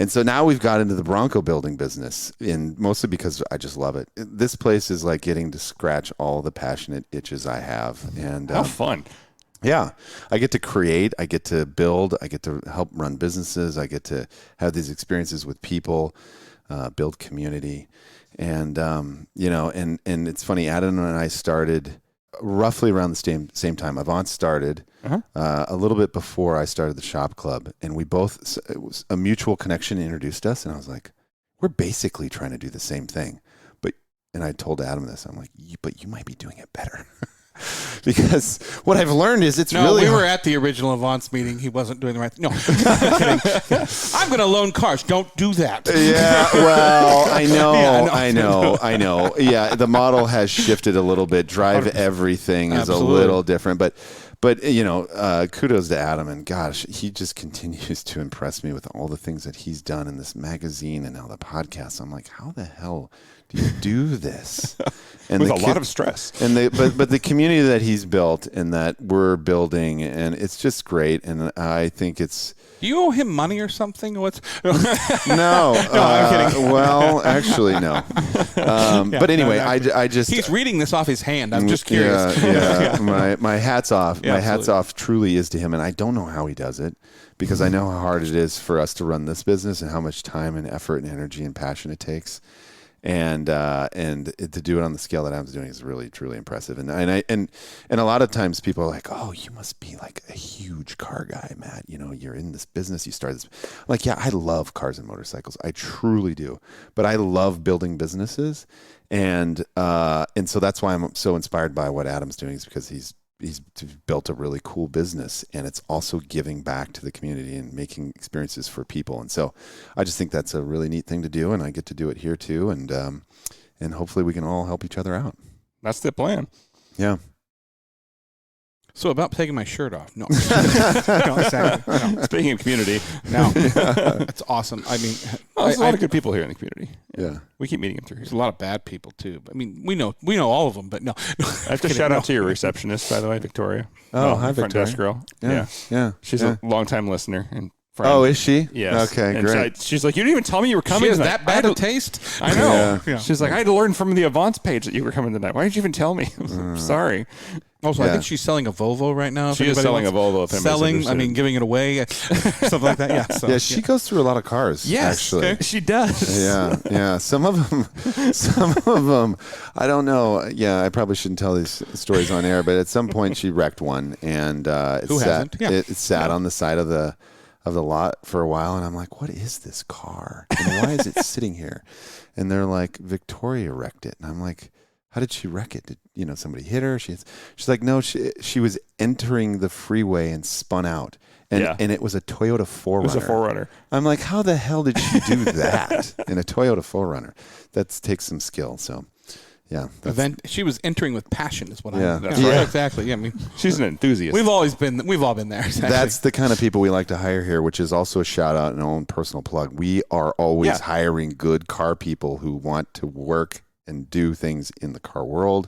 so now we've got into the Bronco building business, and mostly because I just love it. This place is like getting to scratch all the passionate itches I have. And how fun. Yeah. I get to create, I get to build, I get to help run businesses. I get to have these experiences with people, build community. And, and it's funny, Adam and I started roughly around the same time. Avant started a little bit before I started the shop club, and we both, it was a mutual connection introduced us, and I was like, we're basically trying to do the same thing. And I told Adam this, I'm like, but you might be doing it better. Because what I've learned is it's really we were at the original Avance meeting. He wasn't doing the right thing. No, I'm kidding. I'm going to loan cars. Don't do that. Yeah, well, I know. Yeah, the model has shifted a little bit. Drive everything is a little different, but kudos to Adam, and gosh, he just continues to impress me with all the things that he's done in this magazine and now the podcast. I'm like, how the hell do you do this? And with a lot of stress. And but the community that he's built and that we're building, and it's just great. And I think it's. Do you owe him money or something? No, I'm kidding. Well, actually, no. But anyway, I just. He's reading this off his hand. I'm just curious. Yeah. My hat's off. Yeah, my hat's off truly is to him, and I don't know how he does it, because I know how hard it is for us to run this business and how much time and effort and energy and passion it takes. And to do it on the scale that I'm doing is really truly impressive. And a lot of times people are like, "Oh, you must be like a huge car guy, Matt. You're in this business. You started this." I'm like, yeah, I love cars and motorcycles. I truly do. But I love building businesses, and so that's why I'm so inspired by what Adam's doing, is because he's built a really cool business, and it's also giving back to the community and making experiences for people. And so I just think that's a really neat thing to do, and I get to do it here too. And hopefully we can all help each other out. That's the plan. Yeah. So about taking my shirt off. No. No, exactly. No. Speaking of community. No. That's awesome. I mean, there's a lot of good people here in the community. Yeah. We keep meeting them through here. There's a lot of bad people too. I mean, we know all of them, but no. I have to shout out to your receptionist, by the way, Victoria. Oh, hi, front Victoria. desk girl. Yeah. She's a longtime listener and friend. Oh, is she? Yes. Okay, and great. she's like, you didn't even tell me you were coming. She has that bad a taste? I know. Yeah. She's like, I had to learn from the Avance page that you were coming tonight. Why didn't you even tell me? Sorry. Also, I think she's selling a Volvo right now. She is selling a Volvo. Giving it away, stuff like that. Yeah. So, she goes through a lot of cars. Yes, actually. Okay. She does. Yeah. Some of them, I don't know. Yeah, I probably shouldn't tell these stories on air, but at some point she wrecked one, and it sat on the side of the lot for a while, and I'm like, what is this car? And why is it sitting here? And they're like, Victoria wrecked it. And I'm like, how did she wreck it? Did somebody hit her? She's like, no, she was entering the freeway and spun out. And it was a Toyota 4Runner. It was a 4Runner. I'm like, how the hell did she do that in a Toyota 4Runner? That takes some skill. So, yeah. She was entering with passion, is what I mean. That's right. Exactly. Yeah, I mean, she's an enthusiast. We've all been there. Exactly. That's the kind of people we like to hire here, which is also a shout out and our own personal plug. We are always hiring good car people who want to work and do things in the car world.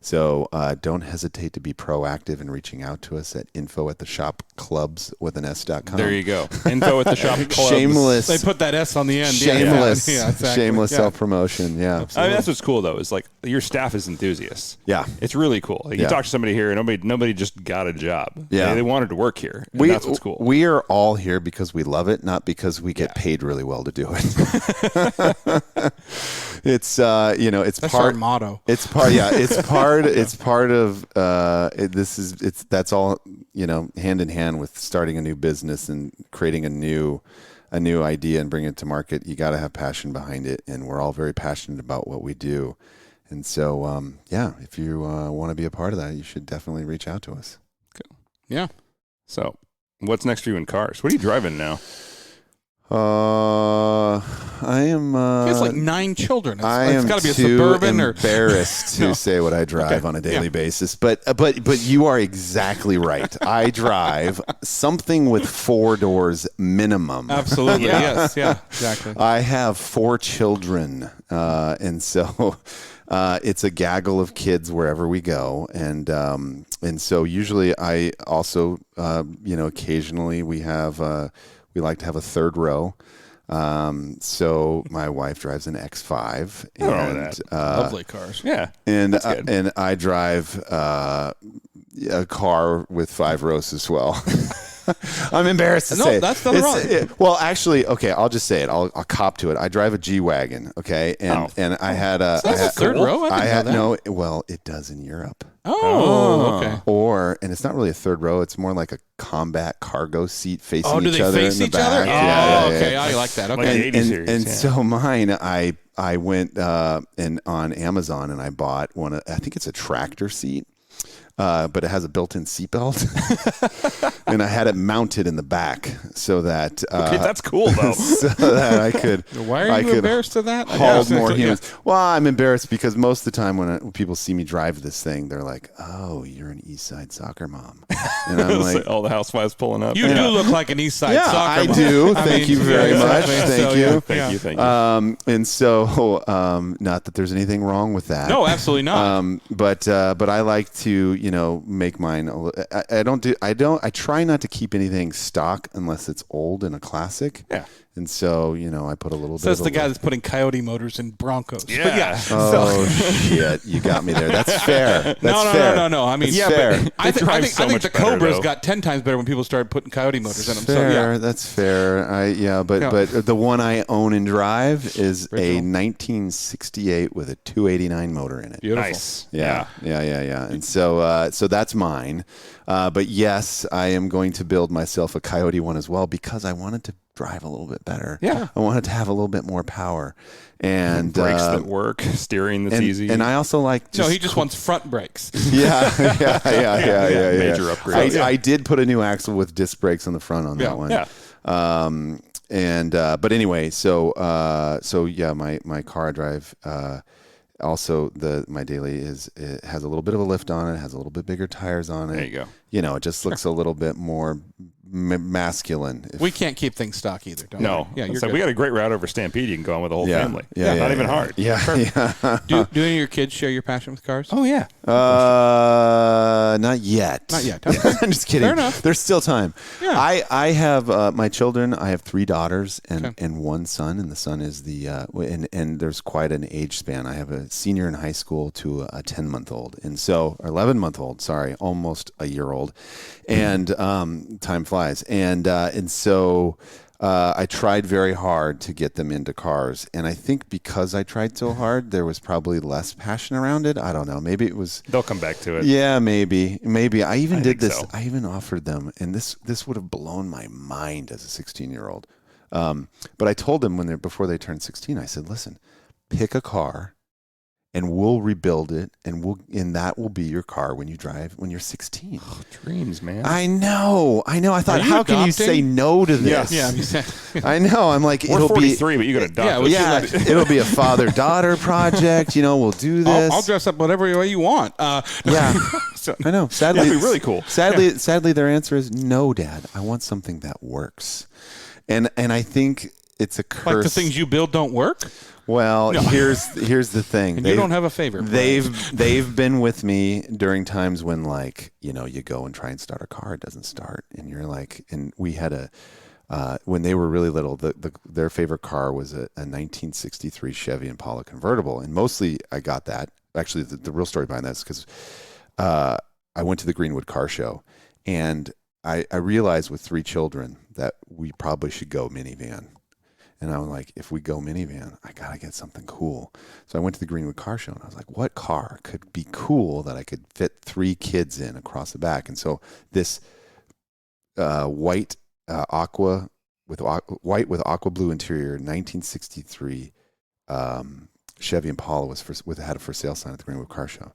So don't hesitate to be proactive in reaching out to us at info@theshopclubs.com. There you go. Info@theshopclubs. Shameless. They put that S on the end. Shameless. Yeah, exactly. Shameless self-promotion. Yeah. I mean, that's what's cool, though, is like your staff is enthusiasts. Yeah. It's really cool. Like, you talk to somebody here, and nobody just got a job. Yeah. They wanted to work here. And that's what's cool. We are all here because we love it, not because we get paid really well to do it. It's it's that's part our motto. It's part of that's all hand in hand with starting a new business and creating a new idea and bringing it to market. You got to have passion behind it, and we're all very passionate about what we do. And so if you want to be a part of that, you should definitely reach out to us. Cool. Yeah. So what's next for you in cars? What are you driving now? I am. He has like 9 children. It's got to be a too Suburban or embarrassed to say what I drive on a daily basis. But you are exactly right. I drive something with 4 doors minimum. Absolutely. Yes. Yeah. Exactly. I have 4 children, and so. It's a gaggle of kids wherever we go, and so usually I also, occasionally we like to have a third row. So my wife drives an X5, and lovely cars. Yeah, and I drive a car with 5 rows as well. I'm embarrassed to say that's not wrong. Well, actually, okay, I'll just say it. I'll cop to it. I drive a G-Wagon, okay, and I had a third row. Well, it does in Europe. Oh, okay. And it's not really a third row. It's more like a combat cargo seat facing each other. Oh, do they face each other? Okay. I like that. Okay. Like and so mine, I went and on Amazon and I bought one. I think it's a tractor seat. But it has a built-in seatbelt, and I had it mounted in the back so that that's cool though. So that I could. Why are you embarrassed of that? Haul more humans. Yeah. Well, I'm embarrassed because most of the time when people see me drive this thing, they're like, "Oh, you're an East Side soccer mom," and I'm like, "All the housewives pulling up." You do look like an East Side soccer mom. I do. Thank you very much. Thank you. Thank you. And so, not that there's anything wrong with that. No, absolutely not. But I like to. Make mine. I try not to keep anything stock unless it's old and a classic. Yeah. And so, I put a little bit. Says the guy that's putting Coyote motors in Broncos. Yeah. But yeah. Oh shit! You got me there. That's fair. That's fair. No. I mean, it's fair. But I think the Cobras got 10 times better when people started putting Coyote motors in them. Fair. So yeah, That's fair. But the one I own and drive is a 1968 with a 289 motor in it. Beautiful. Nice. Yeah. And so that's mine. But yes, I am going to build myself a Coyote one as well because I wanted to drive a little bit better. Yeah. I wanted to have a little bit more power. And brakes that work, steering that's easy. And I also like he just wants front brakes. Yeah. Major upgrade. I did put a new axle with disc brakes on the front on that one. Yeah. But anyway, so my car I drive also my daily it has a little bit of a lift on it, has a little bit bigger tires on it. There you go. It just looks a little bit more masculine. We can't keep things stock either. Don't no. We? Yeah, it's like we got a great route over Stampede. You can go on with the whole family. Yeah, not even hard. Yeah. Do any of your kids share your passion with cars? Oh yeah. Not yet. Not yet. I'm just kidding. Fair enough. There's still time. Yeah. I have my children. I have 3 daughters and 1 son, and the son is the and there's quite an age span. I have a senior in high school to a 10-month-old, and so or 11-month-old. Sorry, almost a year old, and time flies. And so I tried very hard to get them into cars. And I think because I tried so hard, there was probably less passion around it. I don't know. Maybe it was. They'll come back to it. Yeah, maybe. I even did this. So. I even offered them, and this would have blown my mind as a 16-year-old. But I told them before they turned 16, I said, listen, pick a car. And we'll rebuild it, and that will be your car when you're 16. Oh, dreams, man. I know. I thought, how can you say no to this? Yeah. I know. I'm like, we're it'll 43, but you got to adopt. Yeah, it'll be a father-daughter project. We'll do this. I'll dress up whatever way you want. Yeah, I know. Sadly, that'd be really cool. Sadly, their answer is no, Dad. I want something that works, and I think it's a curse. Like the things you build don't work. Well, no. here's the thing. And you don't have a favorite. They've been with me during times when you go and try and start a car, it doesn't start, and you're like, and we had when they were really little, their favorite car was a 1963 Chevy Impala convertible, and mostly I got that. Actually, the real story behind that is because I went to the Greenwood Car Show, and I realized with 3 children that we probably should go minivan. And I was like, if we go minivan, I got to get something cool. So I went to the Greenwood Car Show, and I was like, what car could be cool that I could fit 3 kids in across the back? And so this white aqua with aqua blue interior, 1963 Chevy Impala had a for sale sign at the Greenwood Car Show.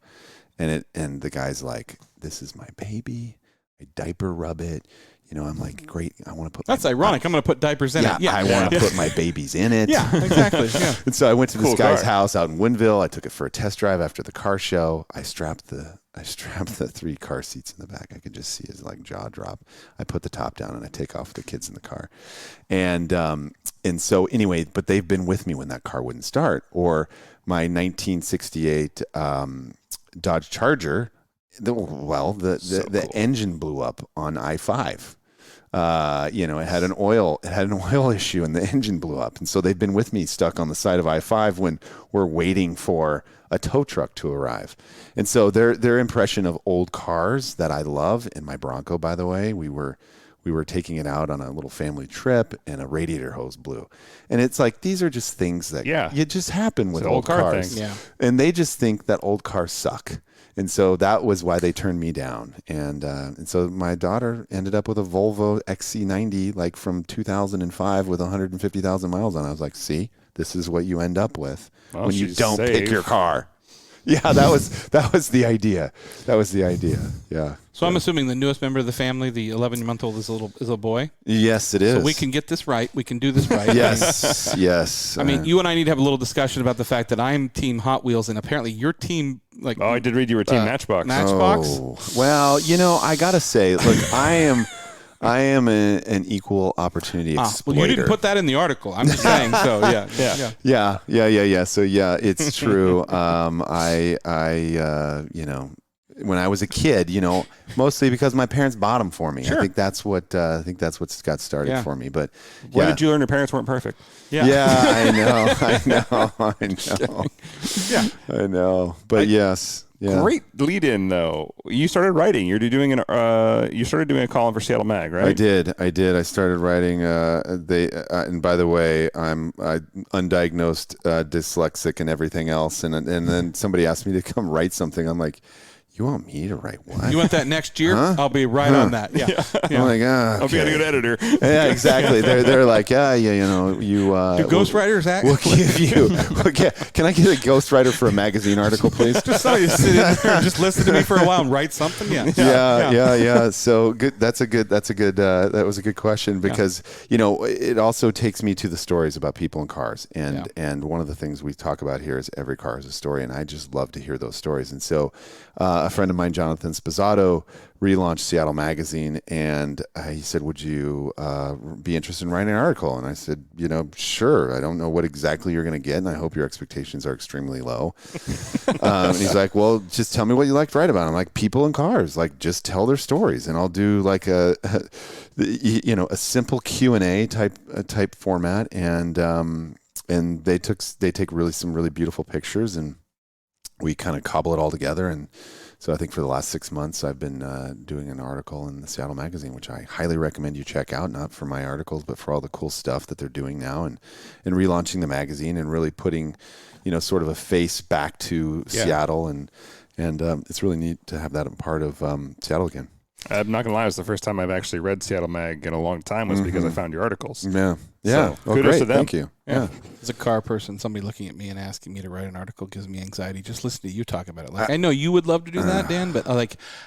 And the guy's like, this is my baby. I diaper rub it. I'm like, great. I want to put. That's ironic. I'm going to put diapers in it. Yeah, I want to put my babies in it. Yeah, exactly. Yeah. And so I went to this guy's house out in Woodinville. I took it for a test drive after the car show. I strapped the 3 car seats in the back. I could just see his like jaw drop. I put the top down and I take off the kids in the car. And so anyway, but they've been with me when that car wouldn't start. Or my 1968 Dodge Charger. The engine blew up on I-5. It had an oil issue and the engine blew up. And so they've been with me stuck on the side of I-5 when we're waiting for a tow truck to arrive. And so their impression of old cars that I love, and my Bronco, by the way, we were taking it out on a little family trip and a radiator hose blew. And it's like, these are just things that you just happen with old cars. Yeah. And they just think that old cars suck. And so that was why they turned me down. And so my daughter ended up with a Volvo XC90, like from 2005 with 150,000 miles on it. I was like, see, this is what you end up with when you don't pick your car. Yeah, that was the idea. That was the idea. Yeah. So I'm assuming the newest member of the family, the 11-month-old, is a boy. Yes, it is. So we can get this right. We can do this right. Yes, yes. I mean, you and I need to have a little discussion about the fact that I'm Team Hot Wheels, and apparently your team, like. Oh, I did read you were Team Matchbox. Matchbox. Oh. Well, I gotta say, look, I am an equal opportunity exploiter. Well, you didn't put that in the article. I'm just saying. So yeah. So yeah, it's true. When I was a kid, mostly because my parents bought them for me. Sure. I think that's what's got started for me. But where did you learn your parents weren't perfect? Yeah. Yeah, I know. Yeah. I know. But yes. Yeah. Great lead in though. You started writing. You started doing a column for Seattle Mag, right? I did. I started writing. And by the way, I'm undiagnosed dyslexic and everything else. And then somebody asked me to come write something. I'm like, you want me to write what? You want that next year? Huh? I'll be right on that. Yeah. I'm like, okay. I'll be a good editor. Yeah, exactly. They're like, you. Do ghostwriters act? We'll give you. Can I get a ghostwriter for a magazine article, please? Just somebody to sit in there and just listen to me for a while and write something. Yeah. So good. That was a good question because it also takes me to the stories about people and cars, and one of the things we talk about here is every car is a story, and I just love to hear those stories, and so. A friend of mine, Jonathan Sposato, relaunched Seattle Magazine, and he said, would you be interested in writing an article? And I said, sure. I don't know what exactly you're going to get, and I hope your expectations are extremely low. And he's like, well, just tell me what you like to write about. I'm like, people and cars. Like, just tell their stories, and I'll do like a simple Q&A type format, and they take some really beautiful pictures, and we kind of cobble it all together. And so I think for the last 6 months, I've been doing an article in the Seattle Magazine, which I highly recommend you check out, not for my articles, but for all the cool stuff that they're doing now and relaunching the magazine and really putting, sort of a face back to Seattle. And it's really neat to have that a part of Seattle again. I'm not going to lie, it was the first time I've actually read Seattle Mag in a long time was because I found your articles. Yeah. So, kudos to them. Thank you. Yeah. As a car person, somebody looking at me and asking me to write an article gives me anxiety. Just listen to you talk about it. Like, I know you would love to do that, Dan, but I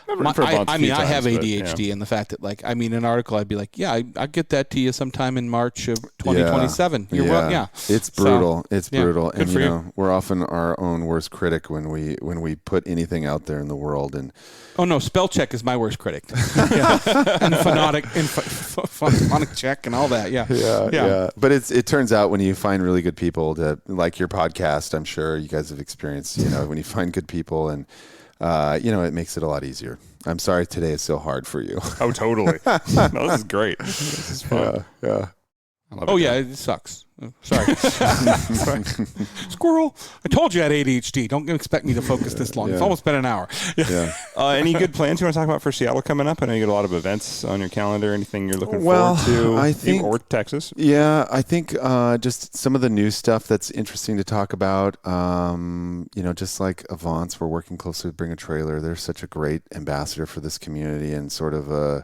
have ADHD, and the fact that, an article, I'd be like, I get that to you sometime in March of 2027. It's brutal. It's brutal. Good for you. We're often our own worst critic when we put anything out there in the world. And oh no, spell check is my worst critic. And phonic check and all that. Yeah. But it turns out when you find really good people to like your podcast, I'm sure you guys have experienced, when you find good people and, it makes it a lot easier. I'm sorry today is so hard for you. Oh, totally. No, this is great. This is fun. Yeah. It sucks. Sorry. Squirrel. I told you I had ADHD. Don't expect me to focus this long. It's almost been an hour. Yeah. Any good plans you want to talk about for Seattle coming up? I know you got a lot of events on your calendar. Anything you're looking forward to? I think, or Texas? Yeah, I think just some of the new stuff that's interesting to talk about. Just like Avance, we're working closely with Bring a Trailer. They're such a great ambassador for this community and sort of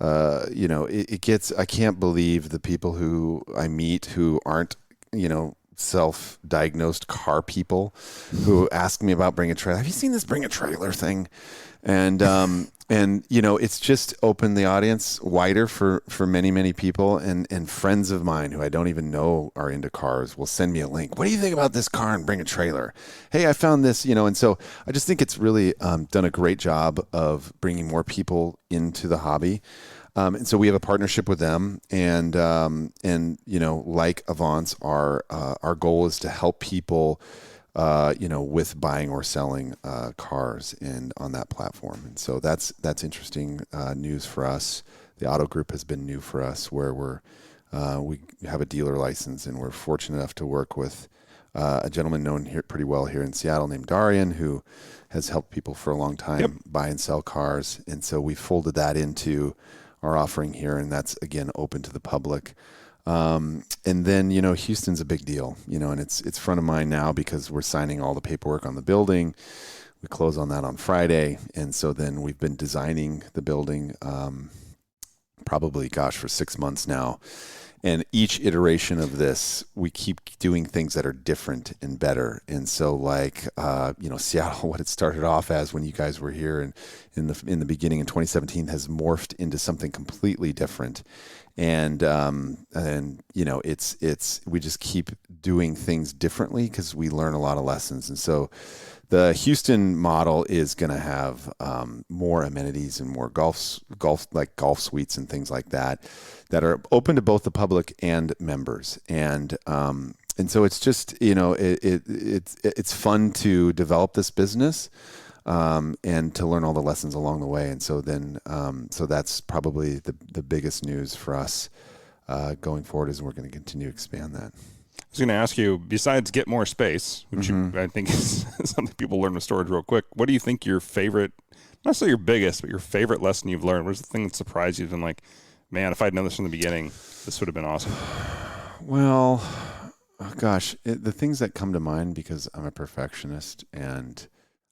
I can't believe the people who I meet who aren't, self-diagnosed car people who ask me about Bring a Trailer. Have you seen this Bring a Trailer thing? And And, it's just opened the audience wider for many, many people. And friends of mine who I don't even know are into cars will send me a link. What do you think about this car? And bring a trailer. Hey, I found this, and so I just think it's really done a great job of bringing more people into the hobby. And so we have a partnership with them, and like Avance, our goal is to help people, with buying or selling cars and on that platform. And so that's interesting news for us. The Auto Group has been new for us, where we have a dealer license, and we're fortunate enough to work with a gentleman known here pretty well here in Seattle named Darian, who has helped people for a long time buy and sell cars. And so we folded that into our offering here, and that's again open to the public. And then, Houston's a big deal, and it's front of mind now because we're signing all the paperwork on the building. We close on that on Friday. And so then we've been designing the building, probably, for 6 months now. And each iteration of this, we keep doing things that are different and better. And so, Seattle, what it started off as when you guys were here and in the beginning in 2017, has morphed into something completely different. And it's we just keep doing things differently because we learn a lot of lessons. And so the Houston model is going to have more amenities and more golf suites and things like that are open to both the public and members. And so it's just, it's fun to develop this business and to learn all the lessons along the way. And so then, so that's probably the biggest news for us going forward, is we're going to continue to expand that. I was going to ask you, besides get more space, which I think is something people learn with storage real quick, what do you think your favorite, not necessarily your biggest, but your favorite lesson you've learned? What's the thing that surprised you? You've been like, man, if I'd known this from the beginning, this would have been awesome. Well, the things that come to mind, because I'm a perfectionist and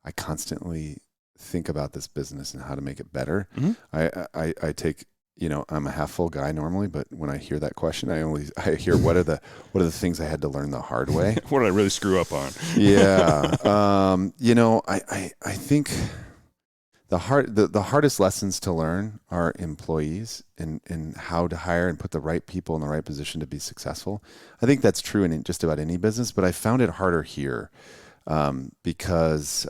I constantly think about this business and how to make it better. I take, I'm a half full guy normally, but when I hear that question, I hear what are the things I had to learn the hard way? What did I really screw up on? Yeah. I think the hardest lessons to learn are employees and how to hire and put the right people in the right position to be successful. I think that's true in just about any business, but I found it harder here because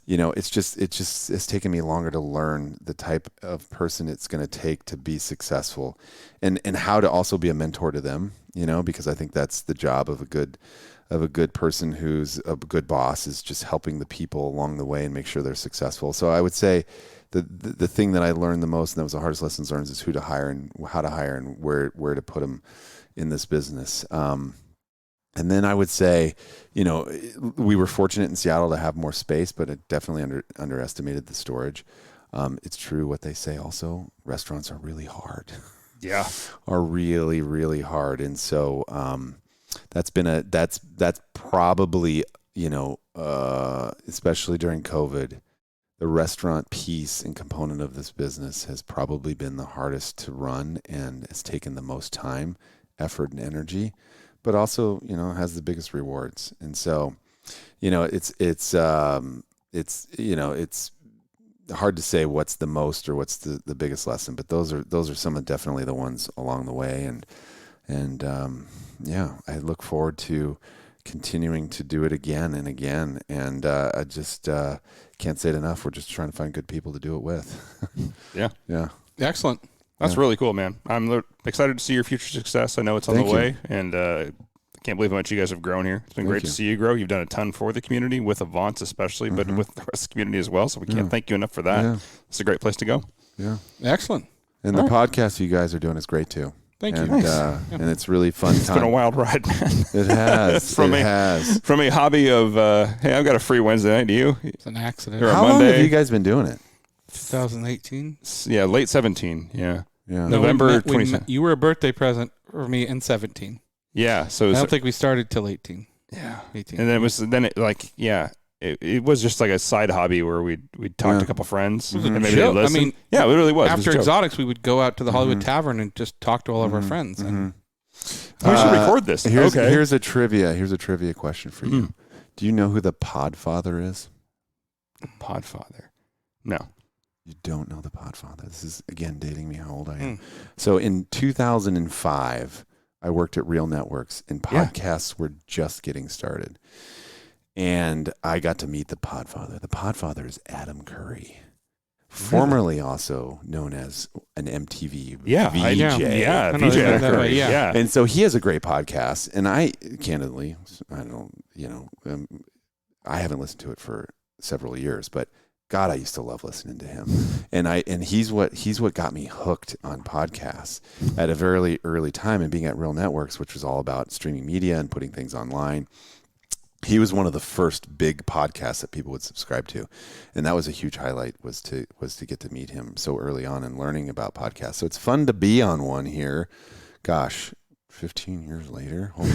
it's taken me longer to learn the type of person it's going to take to be successful, and how to also be a mentor to them, because I think that's the job of a good person who's a good boss, is just helping the people along the way and make sure they're successful. So I would say the thing that I learned the most, and that was the hardest lessons learned, is who to hire and how to hire and where to put them in this business. And then I would say, we were fortunate in Seattle to have more space, but it definitely underestimated the storage. It's true what they say also, restaurants are really hard. Yeah. Are really, really hard. And so that's probably, especially during COVID, the restaurant piece and component of this business has probably been the hardest to run and has taken the most time, effort, and energy, but also, has the biggest rewards. And so, it's hard to say what's the most or what's the biggest lesson, but those are some of definitely the ones along the way. And I look forward to continuing to do it again and again. And I just can't say it enough. We're just trying to find good people to do it with. Yeah. Excellent. That's really cool, man. I'm excited to see your future success. I know it's on the way, and I can't believe how much you guys have grown here. It's been great to see you grow. You've done a ton for the community, with Avance especially, but with the rest of the community as well. So we can't thank you enough for that. Yeah. It's a great place to go. Yeah. Excellent. And the podcast you guys are doing is great too. Thank you. Nice. And it's really fun. It's been a wild ride, man. It has. From a hobby of, hey, I've got a free Wednesday night. Do you? It's an accident. How long have you guys been doing it? 2018. Yeah, late 17. Yeah. Yeah. November 27. You were a birthday present for me in 17. Yeah. So I don't think we started till 18. Yeah. 18. And then it was just like a side hobby where we'd talk to a couple friends and maybe they'd listen. I mean, yeah, it really was. After Exotics, we would go out to the Hollywood Tavern and just talk to all of our friends. And we should record this. Here's a trivia question for you. Do you know who the Podfather is? Podfather? No. You don't know the Podfather. This is, again, dating me how old I am. So in 2005, I worked at Real Networks, and podcasts were just getting started. And I got to meet the Podfather. The Podfather is Adam Curry, formerly also known as an MTV VJ. VJ Adam Curry. Yeah. And so he has a great podcast. And I, candidly, I haven't listened to it for several years, but God, I used to love listening to him. And he's what got me hooked on podcasts at a very early time, and being at Real Networks, which was all about streaming media and putting things online. He was one of the first big podcasts that people would subscribe to. And that was a huge highlight, was to get to meet him so early on and learning about podcasts. So it's fun to be on one here. Gosh, 15 years later. Holy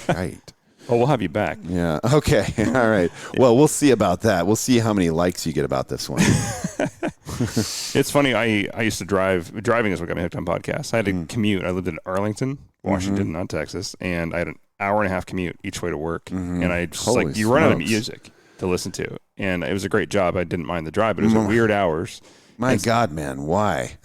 shite. Oh, we'll have you back. Yeah. Okay. All right. Well, we'll see about that. We'll see how many likes you get about this one. It's funny. I used to drive. Driving is what got me hooked on podcasts. I had to commute. I lived in Arlington, Washington, not Texas, and I had an hour and a half commute each way to work. And I just you run out of music to listen to, and it was a great job. I didn't mind the drive, but it was weird hours. My God, man, why?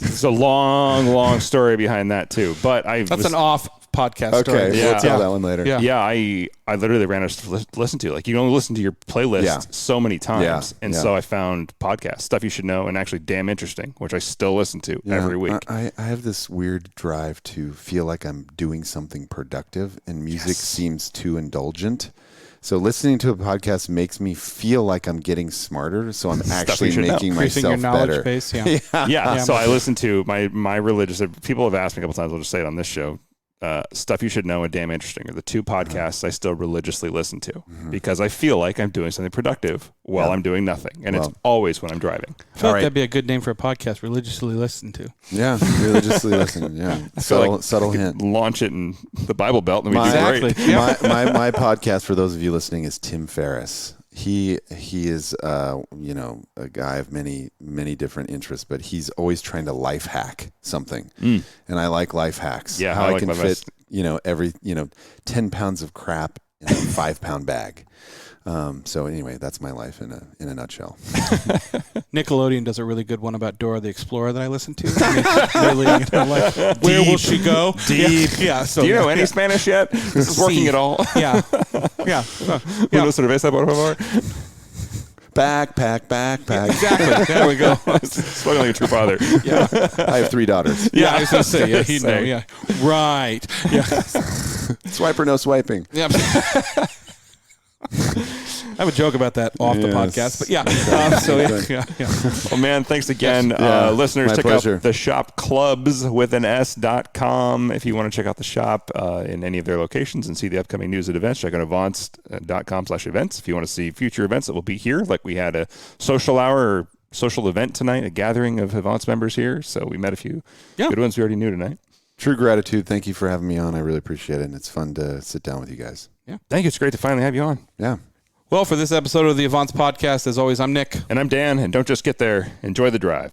There's a long story behind that too. But that's an off podcast story. Okay, we'll tell that one later. Yeah, I literally ran out to listen to. Like, you can only listen to your playlist so many times. And so I found podcasts, Stuff You Should Know, and actually Damn Interesting, which I still listen to every week. I have this weird drive to feel like I'm doing something productive, and music seems too indulgent. So listening to a podcast makes me feel like I'm getting smarter. So I'm actually making myself your knowledge better. Base, So I listen to my religious. People have asked me a couple times. I'll just say it on this show. Stuff You Should Know and Damn Interesting are the two podcasts I still religiously listen to because I feel like I'm doing something productive while I'm doing nothing, and it's always when I'm driving. I feel like that'd be a good name for a podcast, religiously listen to. Yeah, religiously listen. Yeah, subtle hint. Launch it in the Bible Belt, and we'd be great. My podcast, for those of you listening, is Tim Ferriss. He is a guy of many different interests, but he's always trying to life hack something, and I like life hacks. Yeah, how I can fit 10 pounds of crap in a 5-pound bag. So anyway, that's my life in a nutshell. Nickelodeon does a really good one about Dora the Explorer that I listen to. Where will she go? Deep. Yeah. So, do you know any Spanish yet? This is working at all. Yeah. Uno cerveza, por favor. Backpack. Exactly. There we go. Spoken like a true father. Yeah. I have 3 daughters. Yeah, I was going to say. He'd know. Yeah. Right. Yeah. Swipe or no swiping. Yeah. I have a joke about that off the podcast, but Well, man, thanks again. Listeners, check out the shop clubs with an S.com if you want to check out the shop in any of their locations and see the upcoming news and events. Check out avance.com/events if you want to see future events that will be here. Like, we had a social hour or social event tonight, a gathering of Avance members here. So we met a few good ones we already knew tonight. True gratitude. Thank you for having me on. I really appreciate it. And it's fun to sit down with you guys. Yeah. Thank you. It's great to finally have you on. Yeah. Well, for this episode of the Avance Podcast, as always, I'm Nick. And I'm Dan. And don't just get there. Enjoy the drive.